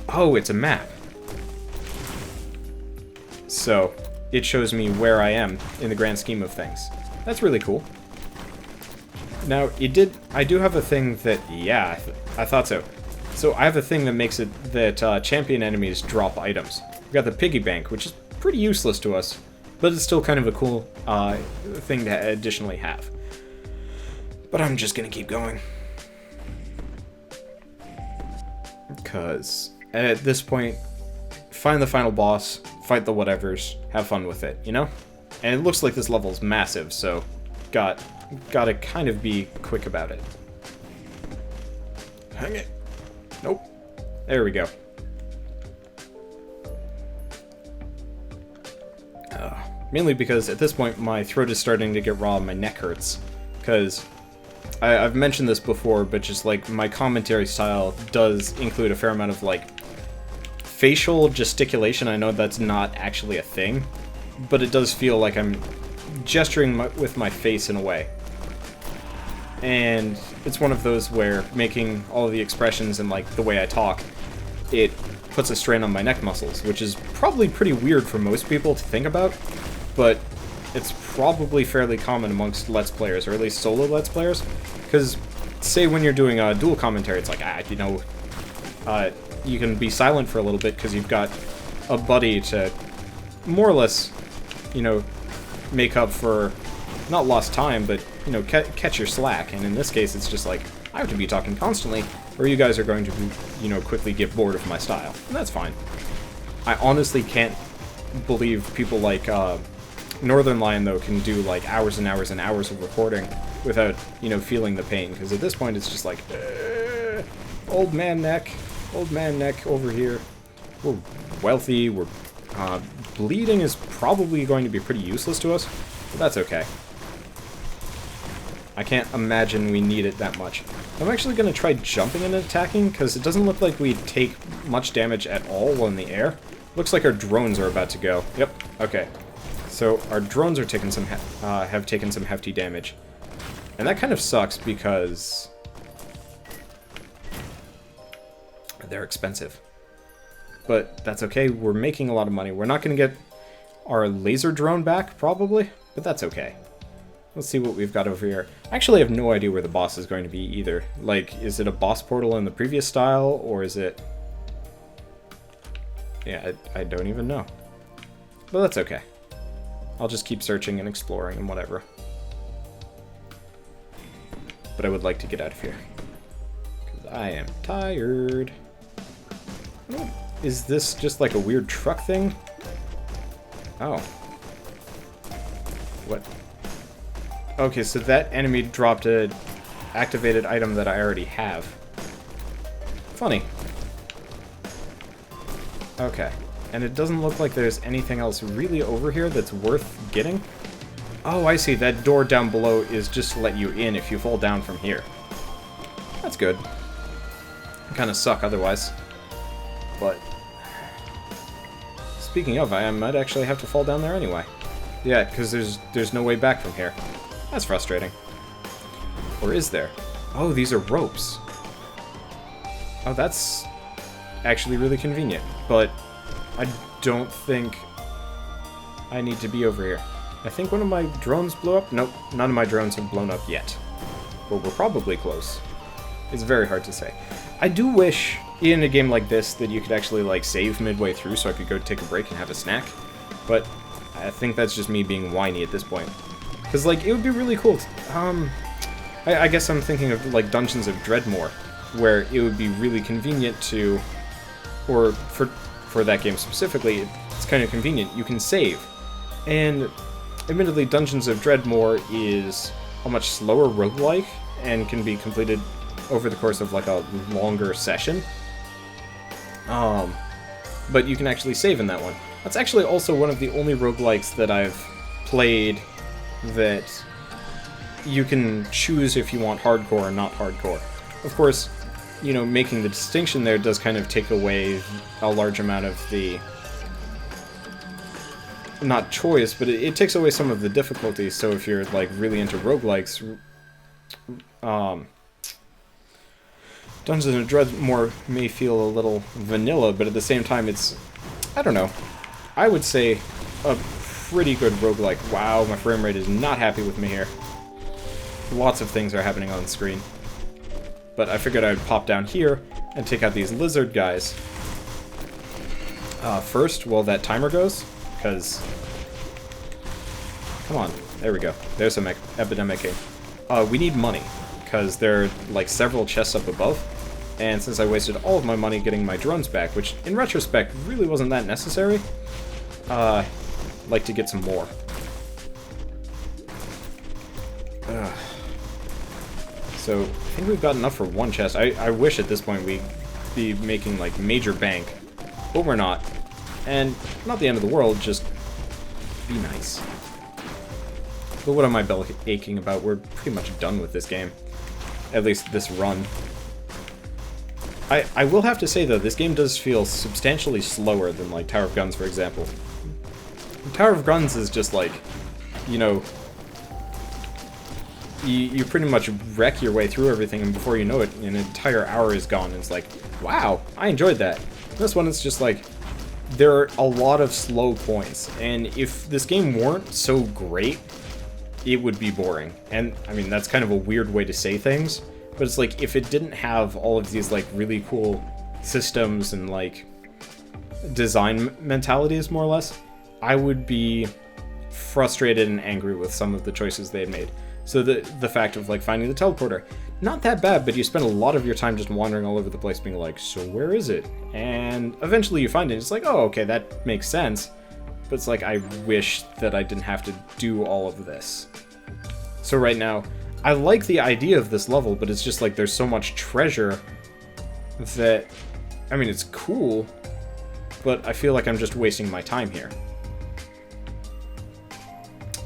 S1: Oh, it's a map. So, it shows me where I am in the grand scheme of things. That's really cool. Now, I do have a thing that, yeah, I thought so. So, I have a thing that makes it that champion enemies drop items. We've got the piggy bank, which is pretty useless to us, but it's still kind of a cool thing to additionally have. But I'm just gonna keep going. Because at this point, find the final boss, fight the whatevers, have fun with it, you know? And it looks like this level's massive, so gotta kind of be quick about it. Hang it. Nope. There we go. Mainly because at this point my throat is starting to get raw and my neck hurts. Because I've mentioned this before, but just like my commentary style does include a fair amount of like facial gesticulation. I know that's not actually a thing, but it does feel like I'm gesturing with my face in a way. And it's one of those where making all of the expressions and like the way I talk, it puts a strain on my neck muscles, which is probably pretty weird for most people to think about, but it's probably fairly common amongst Let's Players, or at least solo Let's Players, because say when you're doing a dual commentary, it's like, you know, you can be silent for a little bit because you've got a buddy to more or less, you know, make up for, not lost time, but, you know, catch your slack, and in this case it's just like, I have to be talking constantly, or you guys are going to, you know, quickly get bored of my style, and that's fine. I honestly can't believe people like, Northern Lion, though, can do, like, hours and hours and hours of recording without, you know, feeling the pain, because at this point it's just like, old man neck over here. We're wealthy, we're, bleeding is probably going to be pretty useless to us, but that's okay. I can't imagine we need it that much. I'm actually going to try jumping and attacking, because it doesn't look like we take much damage at all while in the air. Looks like our drones are about to go. Yep, okay. So our drones are taking some have taken some hefty damage, and that kind of sucks because they're expensive. But that's okay. We're making a lot of money. We're not going to get our laser drone back probably, but that's okay. Let's see what we've got over here. I actually have no idea where the boss is going to be either. Like, is it a boss portal in the previous style, or is it? Yeah, I don't even know. But that's okay. I'll just keep searching and exploring and whatever. But I would like to get out of here, because I am tired. Oh, is this just like a weird truck thing? Oh. What? Okay, so that enemy dropped a activated item that I already have. Funny. Okay. And it doesn't look like there's anything else really over here that's worth getting. Oh, I see. That door down below is just to let you in if you fall down from here. That's good. Kind of suck otherwise. But speaking of, I might actually have to fall down there anyway. Yeah, because there's no way back from here. That's frustrating. Or is there? Oh, these are ropes. Oh, that's actually really convenient, but I don't think I need to be over here. I think one of my drones blew up. Nope, none of my drones have blown up yet. But we're probably close. It's very hard to say. I do wish in a game like this that you could actually like save midway through so I could go take a break and have a snack. But I think that's just me being whiny at this point. Because like it would be really cool to, I guess I'm thinking of like Dungeons of Dreadmore, where it would be really convenient to, or for that game specifically, it's kind of convenient. You can save. And admittedly, Dungeons of Dreadmore is a much slower roguelike and can be completed over the course of like a longer session. but you can actually save in that one. That's actually also one of the only roguelikes that I've played that you can choose if you want hardcore or not hardcore. Of course, you know, making the distinction there does kind of take away a large amount of the, not choice, but it takes away some of the difficulty. So if you're like really into roguelikes, Dungeons & Dragons may feel a little vanilla, but at the same time it's, I don't know, I would say a pretty good roguelike. Wow, my frame rate is not happy with me here. Lots of things are happening on the screen. But I figured I'd pop down here and take out these lizard guys. First, while that timer goes, because... Come on, there we go. There's some Epidemic. We need money, because there are like several chests up above. And since I wasted all of my money getting my drones back, which in retrospect really wasn't that necessary, I'd like to get some more. So, I think we've got enough for one chest. I wish at this point we'd be making, like, major bank. But we're not. And not the end of the world, just be nice. But what am I bell aching about? We're pretty much done with this game. At least this run. I will have to say, though, this game does feel substantially slower than, like, Tower of Guns, for example. Tower of Guns is just, like, you know... You pretty much wreck your way through everything, and before you know it, an entire hour is gone, and it's like, wow, I enjoyed that. This one, it's just like, there are a lot of slow points, and if this game weren't so great, it would be boring. And, I mean, that's kind of a weird way to say things, but it's like, if it didn't have all of these, like, really cool systems and, like, design mentalities, more or less, I would be frustrated and angry with some of the choices they had made. So the fact of, like, finding the teleporter, not that bad, but you spend a lot of your time just wandering all over the place being like, so where is it? And eventually you find it, it's like, oh, okay, that makes sense. But it's like, I wish that I didn't have to do all of this. So right now, I like the idea of this level, but it's just like, there's so much treasure that, I mean, it's cool, but I feel like I'm just wasting my time here.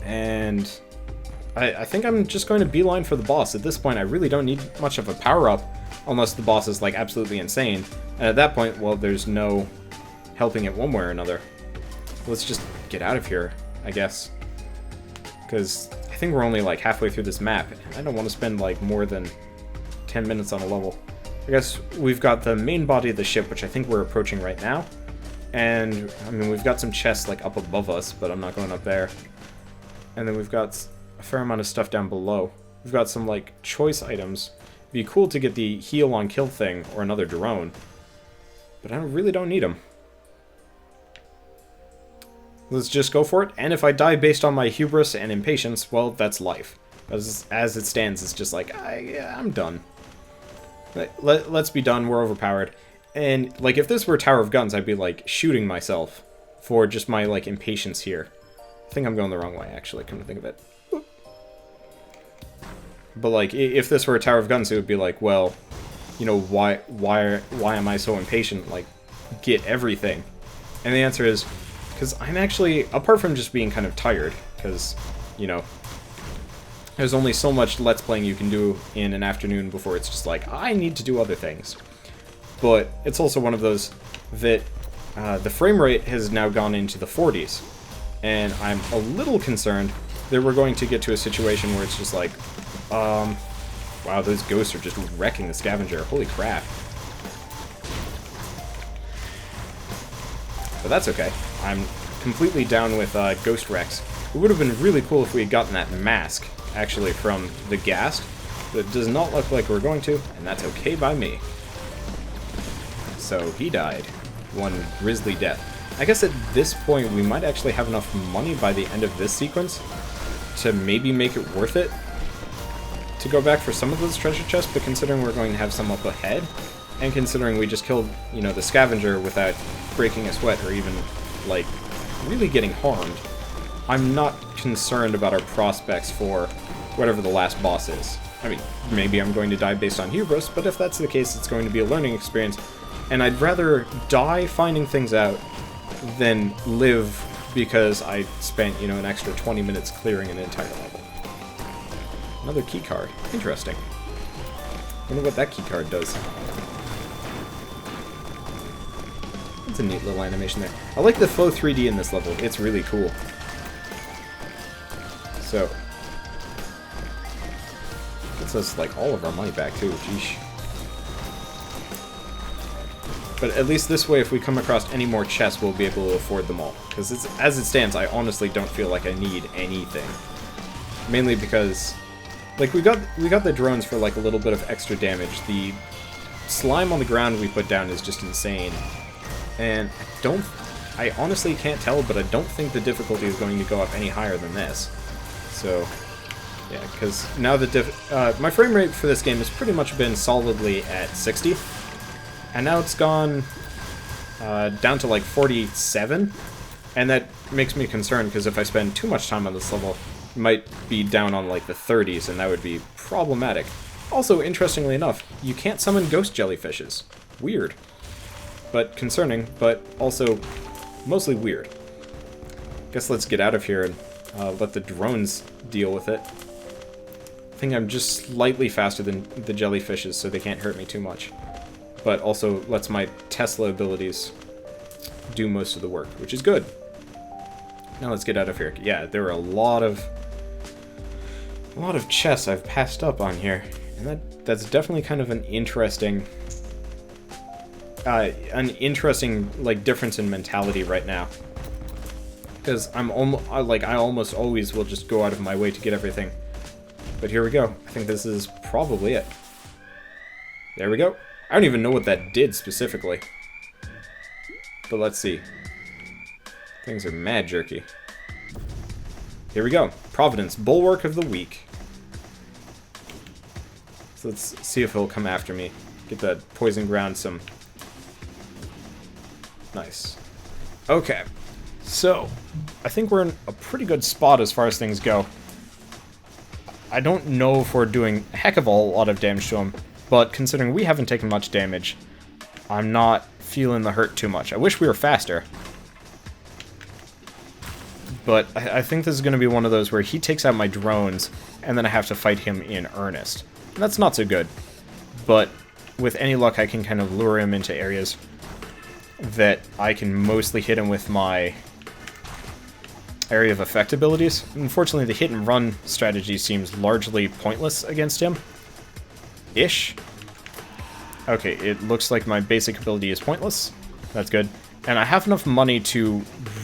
S1: And... I think I'm just going to beeline for the boss. At this point, I really don't need much of a power-up, unless the boss is, like, absolutely insane. And at that point, well, there's no helping it one way or another. Let's just get out of here, I guess. Because I think we're only, like, halfway through this map, and I don't want to spend, like, more than 10 minutes on a level. I guess we've got the main body of the ship, which I think we're approaching right now. And, I mean, we've got some chests, like, up above us, but I'm not going up there. And then we've got... a fair amount of stuff down below. We've got some, like, choice items. It'd be cool to get the heal on kill thing, or another drone. But I really don't need them. Let's just go for it, and if I die based on my hubris and impatience, well, that's life. As it stands, it's just like, I'm done. Let's be done, we're overpowered. And, like, if this were Tower of Guns, I'd be, like, shooting myself for just my, like, impatience here. I think I'm going the wrong way, actually, come to think of it. But, like, if this were a Tower of Guns, it would be like, well, you know, why am I so impatient? Like, get everything. And the answer is, because I'm actually, apart from just being kind of tired, because, you know, there's only so much Let's Playing you can do in an afternoon before it's just like, I need to do other things. But it's also one of those that the frame rate has now gone into the 40s. And I'm a little concerned that we're going to get to a situation where it's just like, wow, those ghosts are just wrecking the scavenger. Holy crap. But that's okay. I'm completely down with ghost wrecks. It would have been really cool if we had gotten that mask, actually, from the ghast. But it does not look like we're going to, and that's okay by me. So he died. One grisly death. I guess at this point we might actually have enough money by the end of this sequence to maybe make it worth it to go back for some of those treasure chests, but considering we're going to have some up ahead, and considering we just killed, you know, the scavenger without breaking a sweat or even, like, really getting harmed, I'm not concerned about our prospects for whatever the last boss is. I mean, maybe I'm going to die based on hubris, but if that's the case, it's going to be a learning experience, And I'd rather die finding things out than live because I spent, you know, an extra 20 minutes clearing an entire level. Another key card. Interesting. Wonder what that key card does. That's a neat little animation there. I like the flow 3D in this level. It's really cool. So, gets us like all of our money back too. Jeesh. But at least this way, if we come across any more chests, we'll be able to afford them all. Because as it stands, I honestly don't feel like I need anything. Mainly because, like, we got the drones for like a little bit of extra damage. The slime on the ground we put down is just insane. And I honestly can't tell, but I don't think the difficulty is going to go up any higher than this. So, yeah, because now my frame rate for this game has pretty much been solidly at 60. And now it's gone down to like 47, and that makes me concerned because if I spend too much time on this level, it might be down on like the 30s, and that would be problematic. Also, interestingly enough, you can't summon ghost jellyfishes. Weird. But concerning, but also mostly weird. Guess let's get out of here and let the drones deal with it. I think I'm just slightly faster than the jellyfishes, so they can't hurt me too much. But also lets my Tesla abilities do most of the work, which is good. Now let's get out of here. Yeah, there are a lot of chests I've passed up on here, and that's definitely kind of an interesting like difference in mentality right now. Because I almost always will just go out of my way to get everything. But here we go. I think this is probably it. There we go. I don't even know what that did specifically. But let's see. Things are mad jerky. Here we go. Providence, Bulwark of the Weak. So let's see if he'll come after me. Get that poison ground some. Nice. Okay. So, I think we're in a pretty good spot as far as things go. I don't know if we're doing a heck of a lot of damage to him. But considering we haven't taken much damage, I'm not feeling the hurt too much. I wish we were faster. But I think this is going to be one of those where he takes out my drones, and then I have to fight him in earnest. And that's not so good. But with any luck, I can kind of lure him into areas that I can mostly hit him with my area of effect abilities. Unfortunately, the hit and run strategy seems largely pointless against him. Ish. Okay, it looks like my basic ability is pointless. That's good. And I have enough money to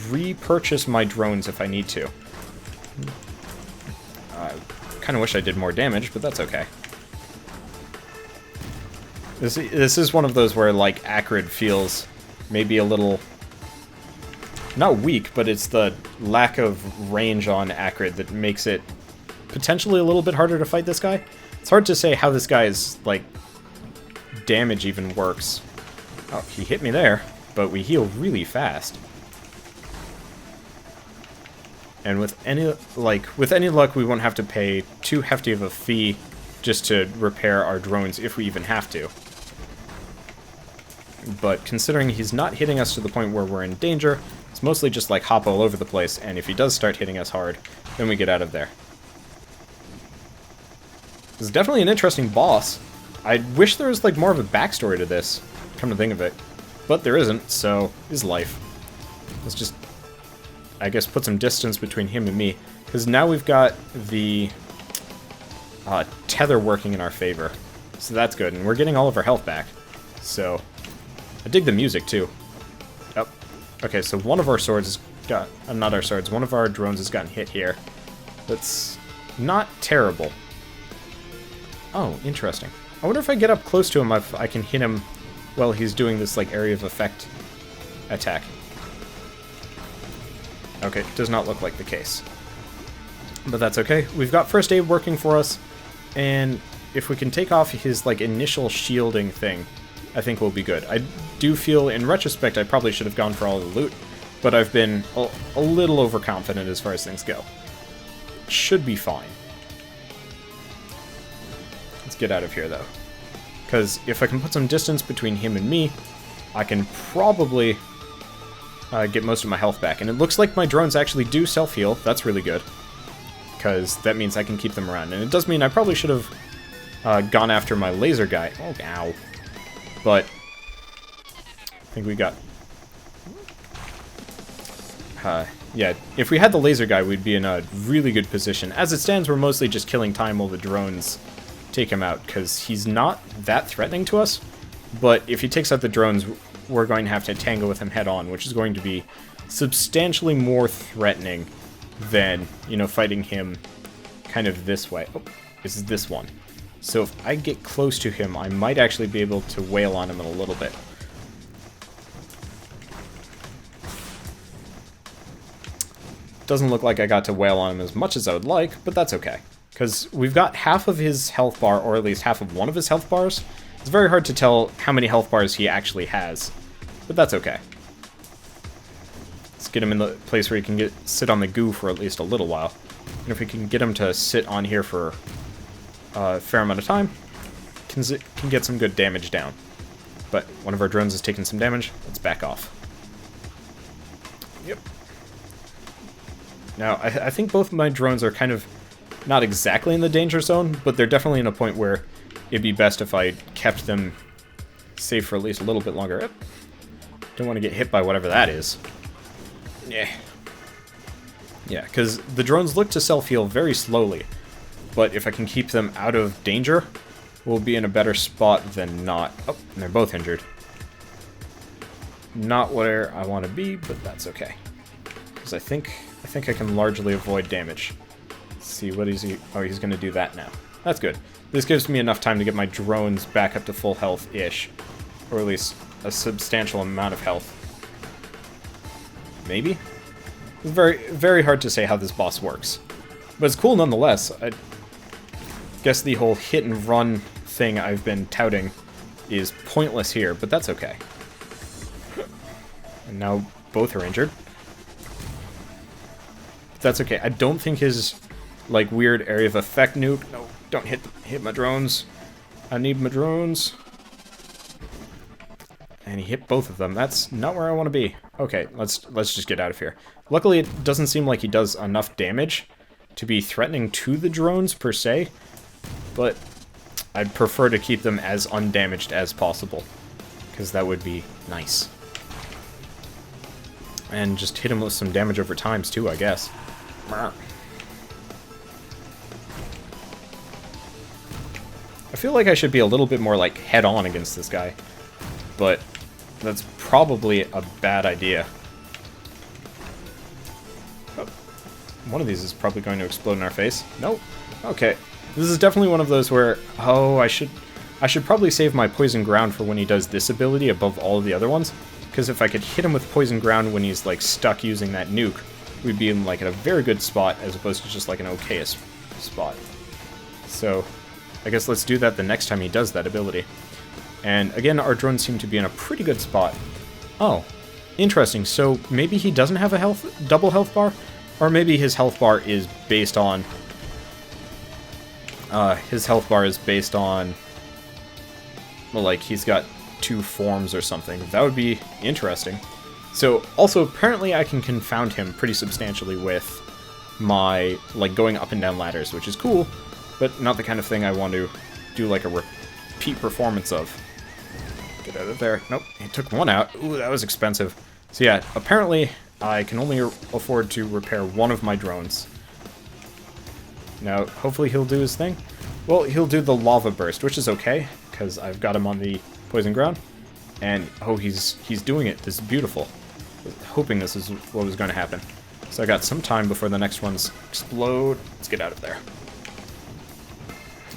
S1: repurchase my drones if I need to. I kind of wish I did more damage, but that's okay. This is one of those where, like, Akrid feels maybe a little... not weak, but it's the lack of range on Akrid that makes it potentially a little bit harder to fight this guy. It's hard to say how this guy's, like, damage even works. Oh, he hit me there, but we heal really fast. And with any luck, we won't have to pay too hefty of a fee just to repair our drones if we even have to. But considering he's not hitting us to the point where we're in danger, it's mostly just like hop all over the place, and if he does start hitting us hard, then we get out of there. This is definitely an interesting boss. I wish there was like more of a backstory to this, come to think of it. But there isn't, so is life. Let's just, I guess, put some distance between him and me, because now we've got the tether working in our favor. So that's good, and we're getting all of our health back. So, I dig the music too. Oh, okay, so one of our swords has got, not our swords, one of our drones has gotten hit here. That's not terrible. Oh, interesting. I wonder if I get up close to him if I can hit him while he's doing this, like, area of effect attack. Okay, does not look like the case. But that's okay. We've got first aid working for us, and if we can take off his, like, initial shielding thing, I think we'll be good. I do feel, in retrospect, I probably should have gone for all the loot, but I've been a little overconfident as far as things go. Should be fine. Let's get out of here, though. Because if I can put some distance between him and me, I can probably get most of my health back. And it looks like my drones actually do self-heal. That's really good, because that means I can keep them around. And it does mean I probably should have gone after my laser guy. Oh, ow. But I think we got... yeah, if we had the laser guy, we'd be in a really good position. As it stands, we're mostly just killing time while the drones take him out, because he's not that threatening to us. But if he takes out the drones, we're going to have to tangle with him head-on, which is going to be substantially more threatening than, you know, fighting him kind of this way. Oh, this is this one. So if I get close to him, I might actually be able to wail on him in a little bit. Doesn't look like I got to wail on him as much as I would like, but that's okay. Because we've got half of his health bar, or at least half of one of his health bars. It's very hard to tell how many health bars he actually has, but that's okay. Let's get him in the place where he can sit on the goo for at least a little while. And if we can get him to sit on here for a fair amount of time, can get some good damage down. But one of our drones is taking some damage. Let's back off. Yep. Now, I think both of my drones are kind of not exactly in the danger zone, but they're definitely in a point where it'd be best if I kept them safe for at least a little bit longer. Yep. Don't want to get hit by whatever that is. Yeah. Yeah, because the drones look to self-heal very slowly, but if I can keep them out of danger, we'll be in a better spot than not. Oh, and they're both injured. Not where I want to be, but that's okay. Because I think I can largely avoid damage. Let's see, what is he? Oh, he's going to do that now. That's good. This gives me enough time to get my drones back up to full health-ish. Or at least a substantial amount of health. Maybe? It's very, very hard to say how this boss works. But it's cool nonetheless. I guess the whole hit-and-run thing I've been touting is pointless here, but that's okay. And now both are injured. That's okay. I don't think his, like, weird area of effect nuke... No, don't hit my drones. I need my drones. And he hit both of them. That's not where I want to be. Okay, let's just get out of here. Luckily, it doesn't seem like he does enough damage to be threatening to the drones, per se. But I'd prefer to keep them as undamaged as possible, because that would be nice. And just hit him with some damage over times, too, I guess. I feel like I should be a little bit more, like, head-on against this guy. But that's probably a bad idea. Oh, one of these is probably going to explode in our face. Nope. Okay. This is definitely one of those where, oh, I should probably save my poison ground for when he does this ability above all of the other ones. Because if I could hit him with poison ground when he's, like, stuck using that nuke, we'd be in, like, a very good spot as opposed to just, like, an okay-est spot. So I guess let's do that the next time he does that ability. And again, our drones seem to be in a pretty good spot. Oh, interesting. So maybe he doesn't have a double health bar? Or maybe his health bar is based on... well, like, he's got 2 forms or something. That would be interesting. So, also, apparently I can confound him pretty substantially with my, like, going up and down ladders, which is cool, but not the kind of thing I want to do, like, a repeat performance of. Get out of there. Nope, he took one out. Ooh, that was expensive. So yeah, apparently I can only afford to repair one of my drones. Now, hopefully he'll do his thing. Well, he'll do the lava burst, which is okay, because I've got him on the poison ground. And, oh, he's doing it. This is beautiful. Hoping this is what was going to happen. So I got some time before the next ones explode. Let's get out of there.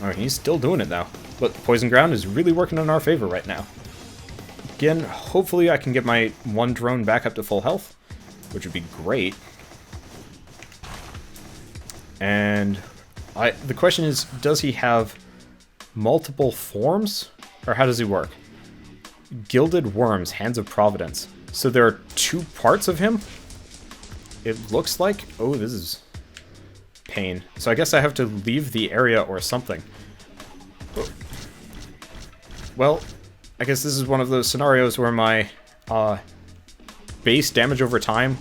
S1: Alright, he's still doing it now. But poison ground is really working in our favor right now. Again, hopefully I can get my one drone back up to full health, which would be great. And the question is, does he have multiple forms? Or how does he work? Gilded Worms, Hands of Providence. So there are 2 parts of him? It looks like... Oh, this is pain. So I guess I have to leave the area or something. Well, I guess this is one of those scenarios where my base damage over time,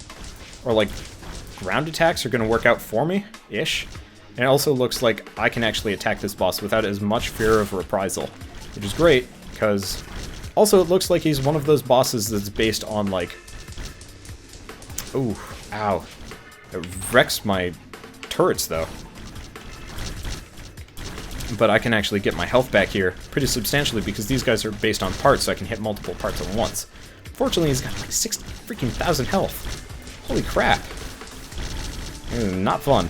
S1: or like ground attacks, are going to work out for me-ish. And it also looks like I can actually attack this boss without as much fear of reprisal, which is great, because also it looks like he's one of those bosses that's based on like... Ooh, ow. It wrecks my turrets, though. But I can actually get my health back here pretty substantially because these guys are based on parts, so I can hit multiple parts at once. Fortunately, he's got like 60,000 health. Holy crap. Not fun.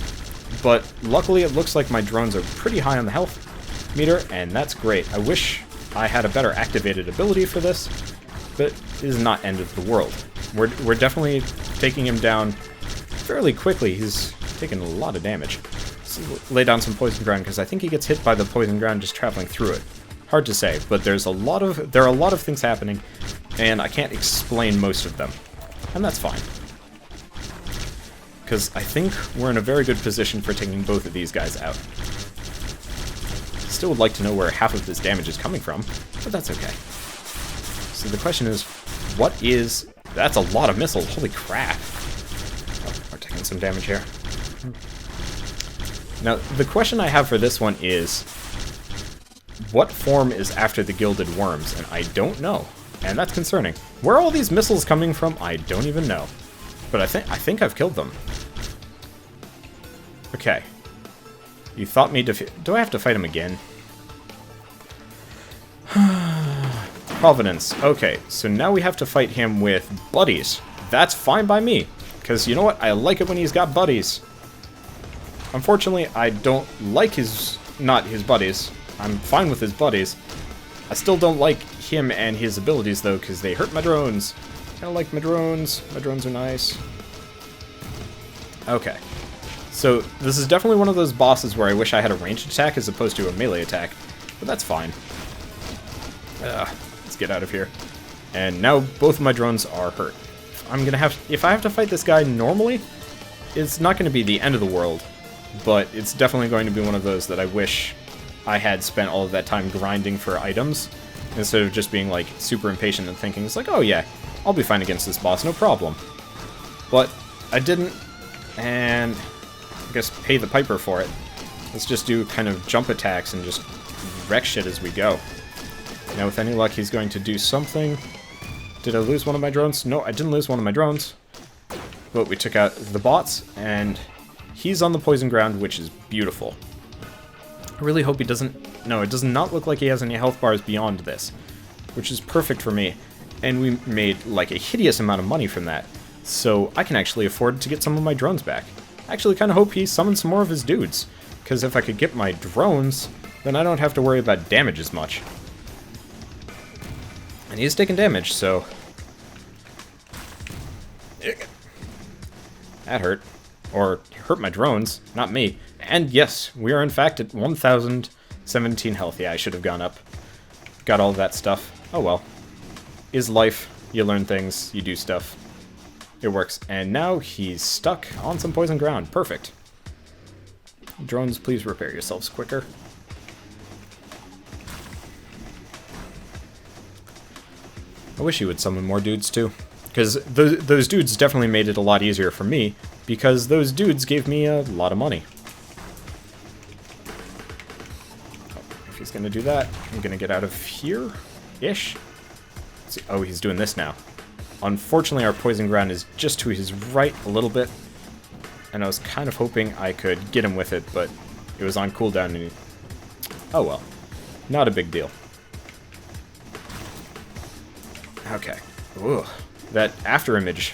S1: But luckily, it looks like my drones are pretty high on the health meter, and that's great. I wish I had a better activated ability for this, but it is not end of the world. We're definitely taking him down fairly quickly. He's taking a lot of damage. Let's lay down some poison ground, because I think he gets hit by the poison ground just traveling through it. Hard to say, but there are a lot of things happening, and I can't explain most of them. And that's fine. Because I think we're in a very good position for taking both of these guys out. Still would like to know where half of this damage is coming from, but that's okay. So the question is, what is... That's a lot of missiles, holy crap. Oh, we're taking some damage here. Now, the question I have for this one is, what form is after the Gilded Worms? And I don't know, and that's concerning. Where are all these missiles coming from? I don't even know. But I think I've killed them. Okay. You thought me to... Do I have to fight him again? Providence. Okay, so now we have to fight him with buddies. That's fine by me, because you know what? I like it when he's got buddies. Unfortunately, I don't like not his buddies. I'm fine with his buddies. I still don't like him and his abilities, though, because they hurt my drones. I don't like my drones. My drones are nice. Okay. So, this is definitely one of those bosses where I wish I had a ranged attack as opposed to a melee attack. But that's fine. Let's get out of here. And now both of my drones are hurt. If I have to fight this guy normally, it's not going to be the end of the world. But it's definitely going to be one of those that I wish I had spent all of that time grinding for items, instead of just being, like, super impatient and thinking, it's like, oh yeah, I'll be fine against this boss, no problem. But I didn't, and I guess pay the piper for it. Let's just do kind of jump attacks and just wreck shit as we go. Now, with any luck, he's going to do something. Did I lose one of my drones? No, I didn't lose one of my drones. But we took out the bots, and... he's on the poison ground, which is beautiful. I really hope he doesn't... No, it does not look like he has any health bars beyond this, which is perfect for me. And we made, like, a hideous amount of money from that, so I can actually afford to get some of my drones back. I actually kind of hope he summons some more of his dudes, because if I could get my drones, then I don't have to worry about damage as much. And he's taking damage, so... That hurt. Or hurt my drones, not me. And yes, we are in fact at 1,017 health. Yeah, I should have gone up. Got all of that stuff. Oh well. Is life. You learn things, you do stuff. It works. And now he's stuck on some poison ground. Perfect. Drones, please repair yourselves quicker. I wish he would summon more dudes too. Because those dudes definitely made it a lot easier for me, because those dudes gave me a lot of money. Oh, if he's going to do that, I'm going to get out of here-ish. Oh, he's doing this now. Unfortunately, our poison ground is just to his right a little bit, and I was kind of hoping I could get him with it, but it was on cooldown, and he... Oh well. Not a big deal. Okay. Ugh. That afterimage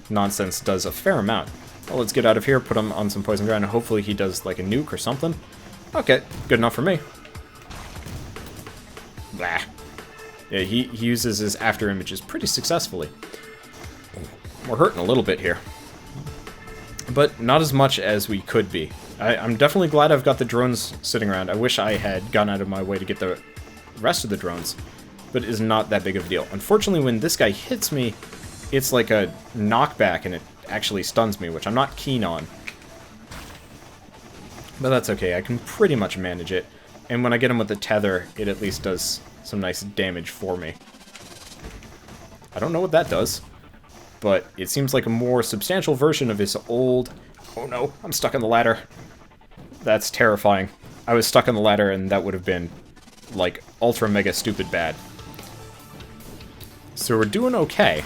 S1: nonsense does a fair amount. Well, let's get out of here, put him on some poison ground, and hopefully he does, like, a nuke or something. Okay, good enough for me. Blah. Yeah, he uses his afterimages pretty successfully. We're hurting a little bit here. But not as much as we could be. I'm definitely glad I've got the drones sitting around. I wish I had gone out of my way to get the rest of the drones. But it is not that big of a deal. Unfortunately, when this guy hits me, it's like a knockback, and it actually stuns me, which I'm not keen on. But that's okay, I can pretty much manage it. And when I get him with the tether, it at least does some nice damage for me. I don't know what that does, but it seems like a more substantial version of his old... Oh no, I'm stuck on the ladder. That's terrifying. I was stuck on the ladder and that would have been, like, ultra mega stupid bad. So we're doing okay.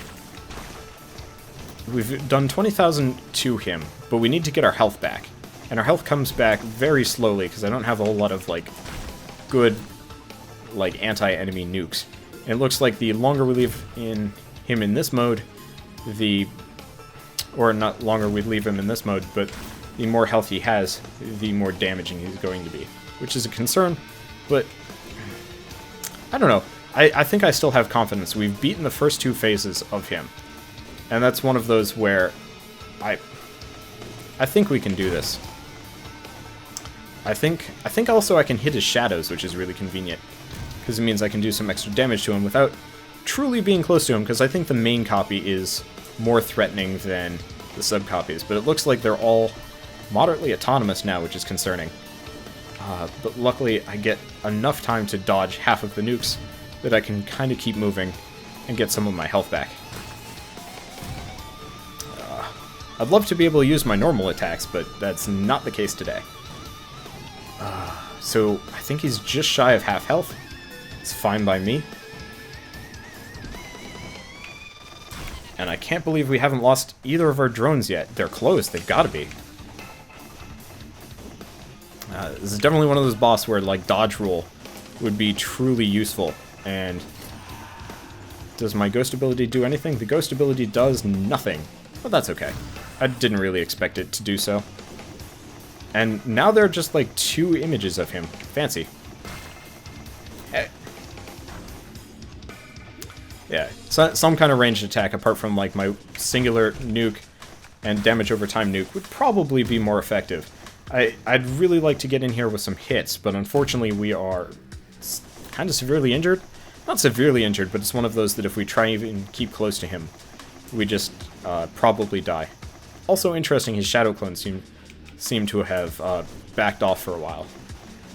S1: We've done 20,000 to him, but we need to get our health back. And our health comes back very slowly, because I don't have a whole lot of, like, good, like, anti-enemy nukes. And it looks like the longer we leave him in this mode, or not longer we leave him in this mode, but the more health he has, the more damaging he's going to be. Which is a concern, but I don't know. I think I still have confidence. We've beaten the first 2 phases of him. And that's one of those where I think we can do this. I think also I can hit his shadows, which is really convenient. Because it means I can do some extra damage to him without truly being close to him, because I think the main copy is more threatening than the sub-copies. But it looks like they're all moderately autonomous now, which is concerning. But luckily I get enough time to dodge half of the nukes that I can kind of keep moving and get some of my health back. I'd love to be able to use my normal attacks, but that's not the case today. So I think he's just shy of half health. It's fine by me. And I can't believe we haven't lost either of our drones yet. They're close, they've got to be. This is definitely one of those boss where, like, dodge roll would be truly useful. And does my ghost ability do anything? The ghost ability does nothing. But that's okay. I didn't really expect it to do so. And now there are just, like, 2 images of him. Fancy. Yeah, so, some kind of ranged attack apart from, like, my singular nuke and damage over time nuke would probably be more effective. I'd really like to get in here with some hits, but unfortunately we are kind of severely injured. Not severely injured, but it's one of those that if we try even keep close to him, we just probably die. Also interesting, his shadow clones seem to have backed off for a while.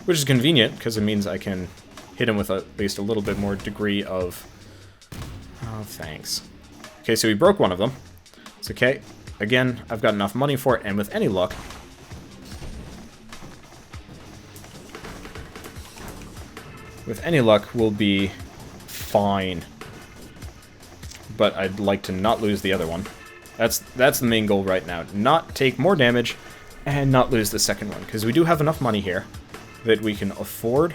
S1: Which is convenient, because it means I can hit him with at least a little bit more degree of... Oh, thanks. Okay, so we broke one of them. It's okay. Again, I've got enough money for it, and with any luck... With any luck, we'll be fine. But I'd like to not lose the other one. That's the main goal right now. Not take more damage, and not lose the second one. Because we do have enough money here that we can afford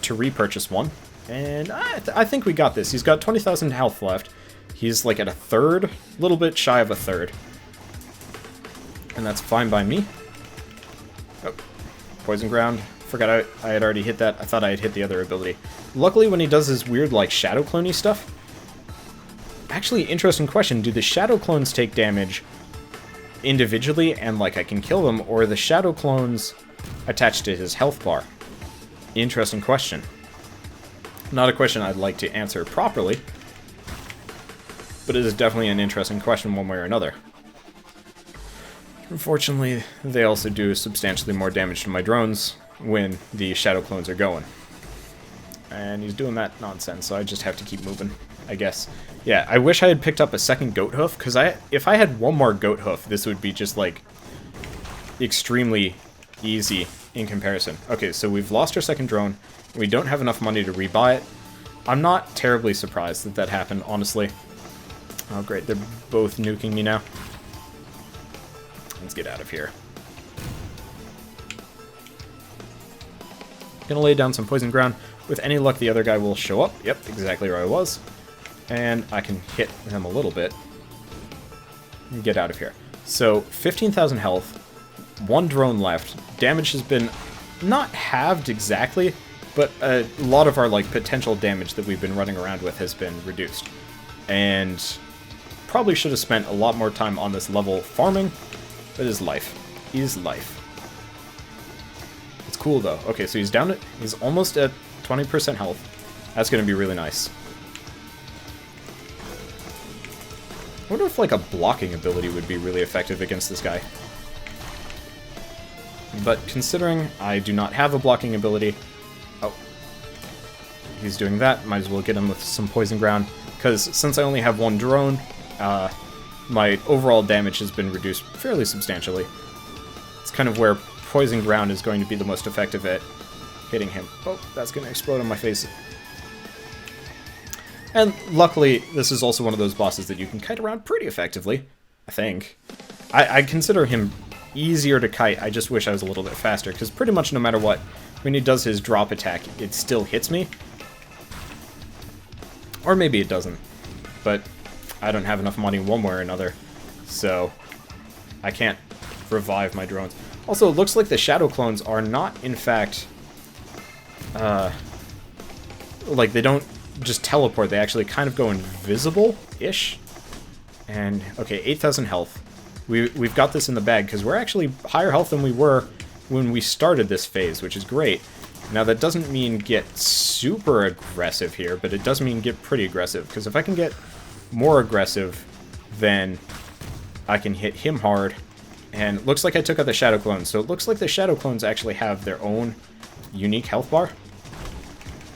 S1: to repurchase one. And I think we got this. He's got 20,000 health left. He's like at a third, a little bit shy of a third. And that's fine by me. Oh, poison ground. Forgot I had already hit that. I thought I had hit the other ability. Luckily, when he does his weird, like, shadow clone-y stuff... Actually, interesting question. Do the shadow clones take damage individually and, like, I can kill them, or are the shadow clones attached to his health bar? Interesting question. Not a question I'd like to answer properly, but it is definitely an interesting question one way or another. Unfortunately, they also do substantially more damage to my drones when the shadow clones are going. And he's doing that nonsense, so I just have to keep moving, I guess. Yeah, I wish I had picked up a second goat hoof, because if I had one more goat hoof, this would be just, like, extremely easy in comparison. Okay, so we've lost our second drone. We don't have enough money to rebuy it. I'm not terribly surprised that that happened, honestly. Oh, great, they're both nuking me now. Let's get out of here. Gonna lay down some poison ground. With any luck, the other guy will show up. Yep, exactly where I was. And I can hit him a little bit. And get out of here. So, 15,000 health. 1 drone left. Damage has been not halved exactly, but a lot of our, like, potential damage that we've been running around with has been reduced. And probably should have spent a lot more time on this level farming, but is life. Is life. It's cool, though. Okay, so he's almost at 20% health. That's going to be really nice. I wonder if, like, a blocking ability would be really effective against this guy. But considering I do not have a blocking ability... Oh. He's doing that. Might as well get him with some Poison Ground. Because since I only have one drone, my overall damage has been reduced fairly substantially. It's kind of where Poison Ground is going to be the most effective at hitting him. Oh, that's going to explode on my face. And luckily, this is also one of those bosses that you can kite around pretty effectively, I think. I consider him easier to kite, I just wish I was a little bit faster, because pretty much no matter what, when he does his drop attack, it still hits me. Or maybe it doesn't, but I don't have enough money one way or another, so I can't revive my drones. Also, it looks like the Shadow Clones are not, in fact, like, they don't just teleport, they actually kind of go invisible-ish. And, okay, 8,000 health. We've got this in the bag, because we're actually higher health than we were when we started this phase, which is great. Now, that doesn't mean get super aggressive here, but it does mean get pretty aggressive, because if I can get more aggressive, then I can hit him hard. And it looks like I took out the Shadow Clones, so it looks like the Shadow Clones actually have their own unique health bar.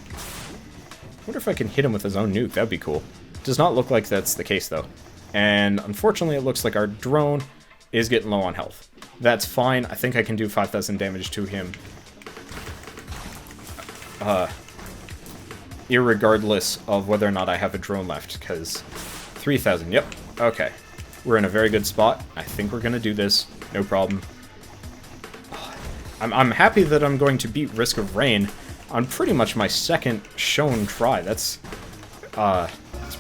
S1: I wonder if I can hit him with his own nuke, that'd be cool. Does not look like that's the case, though. And unfortunately, it looks like our drone is getting low on health. That's fine. I think I can do 5,000 damage to him. Irregardless of whether or not I have a drone left, because 3,000, yep, okay. We're in a very good spot. I think we're going to do this. No problem. I'm happy that I'm going to beat Risk of Rain on pretty much my second shown try. That's a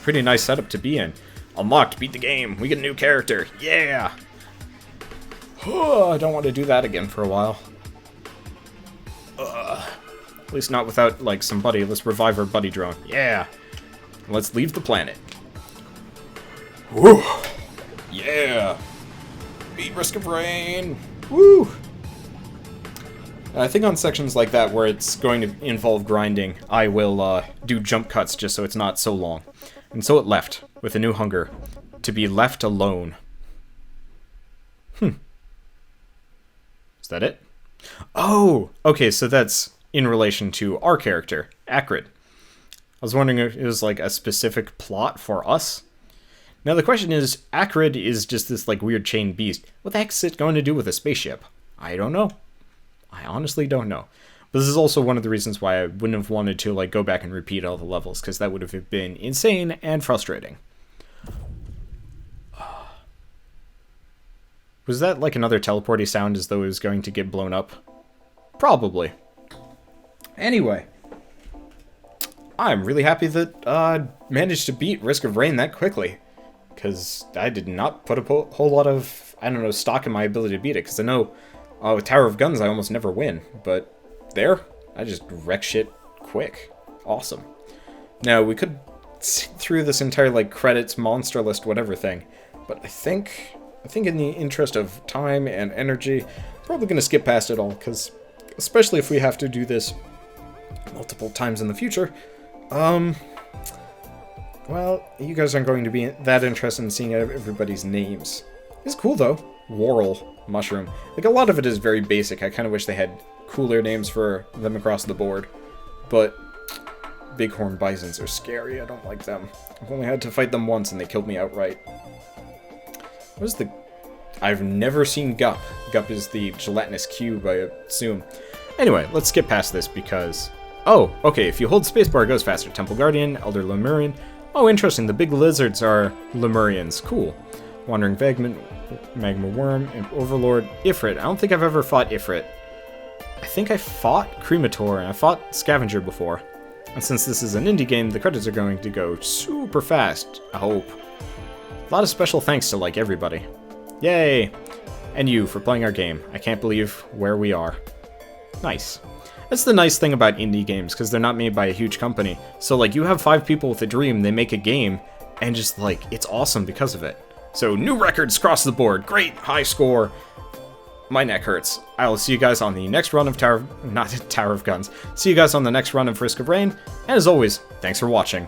S1: pretty nice setup to be in. Unlocked, beat the game, we get a new character, yeah! I don't want to do that again for a while. At least not without, like, somebody. Let's revive our buddy drone, yeah! Let's leave the planet. Woo! Yeah! Beat Risk of Rain! Woo! I think on sections like that where it's going to involve grinding, I will do jump cuts just so it's not so long. And so it left, with a new hunger, to be left alone. Is that it? Oh! Okay, so that's in relation to our character, Akrid. I was wondering if it was like a specific plot for us. Now the question is, Akrid is just this like weird chain beast. What the heck's it going to do with a spaceship? I don't know. I honestly don't know. But this is also one of the reasons why I wouldn't have wanted to like go back and repeat all the levels, because that would have been insane and frustrating. Was that like another teleporty sound as though it was going to get blown up? Probably. Anyway. I'm really happy that I managed to beat Risk of Rain that quickly. Because I did not put a whole lot of, I don't know, stock in my ability to beat it. Because I know with Tower of Guns I almost never win. But there, I just wreck shit quick. Awesome. Now, we could sit through this entire, like, credits, monster list, whatever thing. But I think in the interest of time and energy, I'm probably going to skip past it all. Because, especially if we have to do this multiple times in the future, well, you guys aren't going to be that interested in seeing everybody's names. It's cool, though. Whorl, Mushroom. Like, a lot of it is very basic. I kind of wish they had cooler names for them across the board. But Bighorn Bisons are scary. I don't like them. I've only had to fight them once, and they killed me outright. What is the... I've never seen Gup. Gup is the gelatinous cube, I assume. Anyway, let's skip past this, because... Oh, okay, if you hold spacebar, it goes faster. Temple Guardian, Elder Lemurian. Oh, interesting, the big lizards are Lemurians. Cool. Wandering Vagrant, Magma Worm, Imp Overlord, Ifrit. I don't think I've ever fought Ifrit. I think I fought Cremator, and I fought Scavenger before. And since this is an indie game, the credits are going to go super fast, I hope. A lot of special thanks to, like, everybody. Yay! And you for playing our game. I can't believe where we are. Nice. That's the nice thing about indie games, because they're not made by a huge company. So, like, you have 5 people with a dream, they make a game, and just, like, it's awesome because of it. So, new records across the board. Great, high score. My neck hurts. I will see you guys on the next run of Tower of Guns. See you guys on the next run of Risk of Rain. And as always, thanks for watching.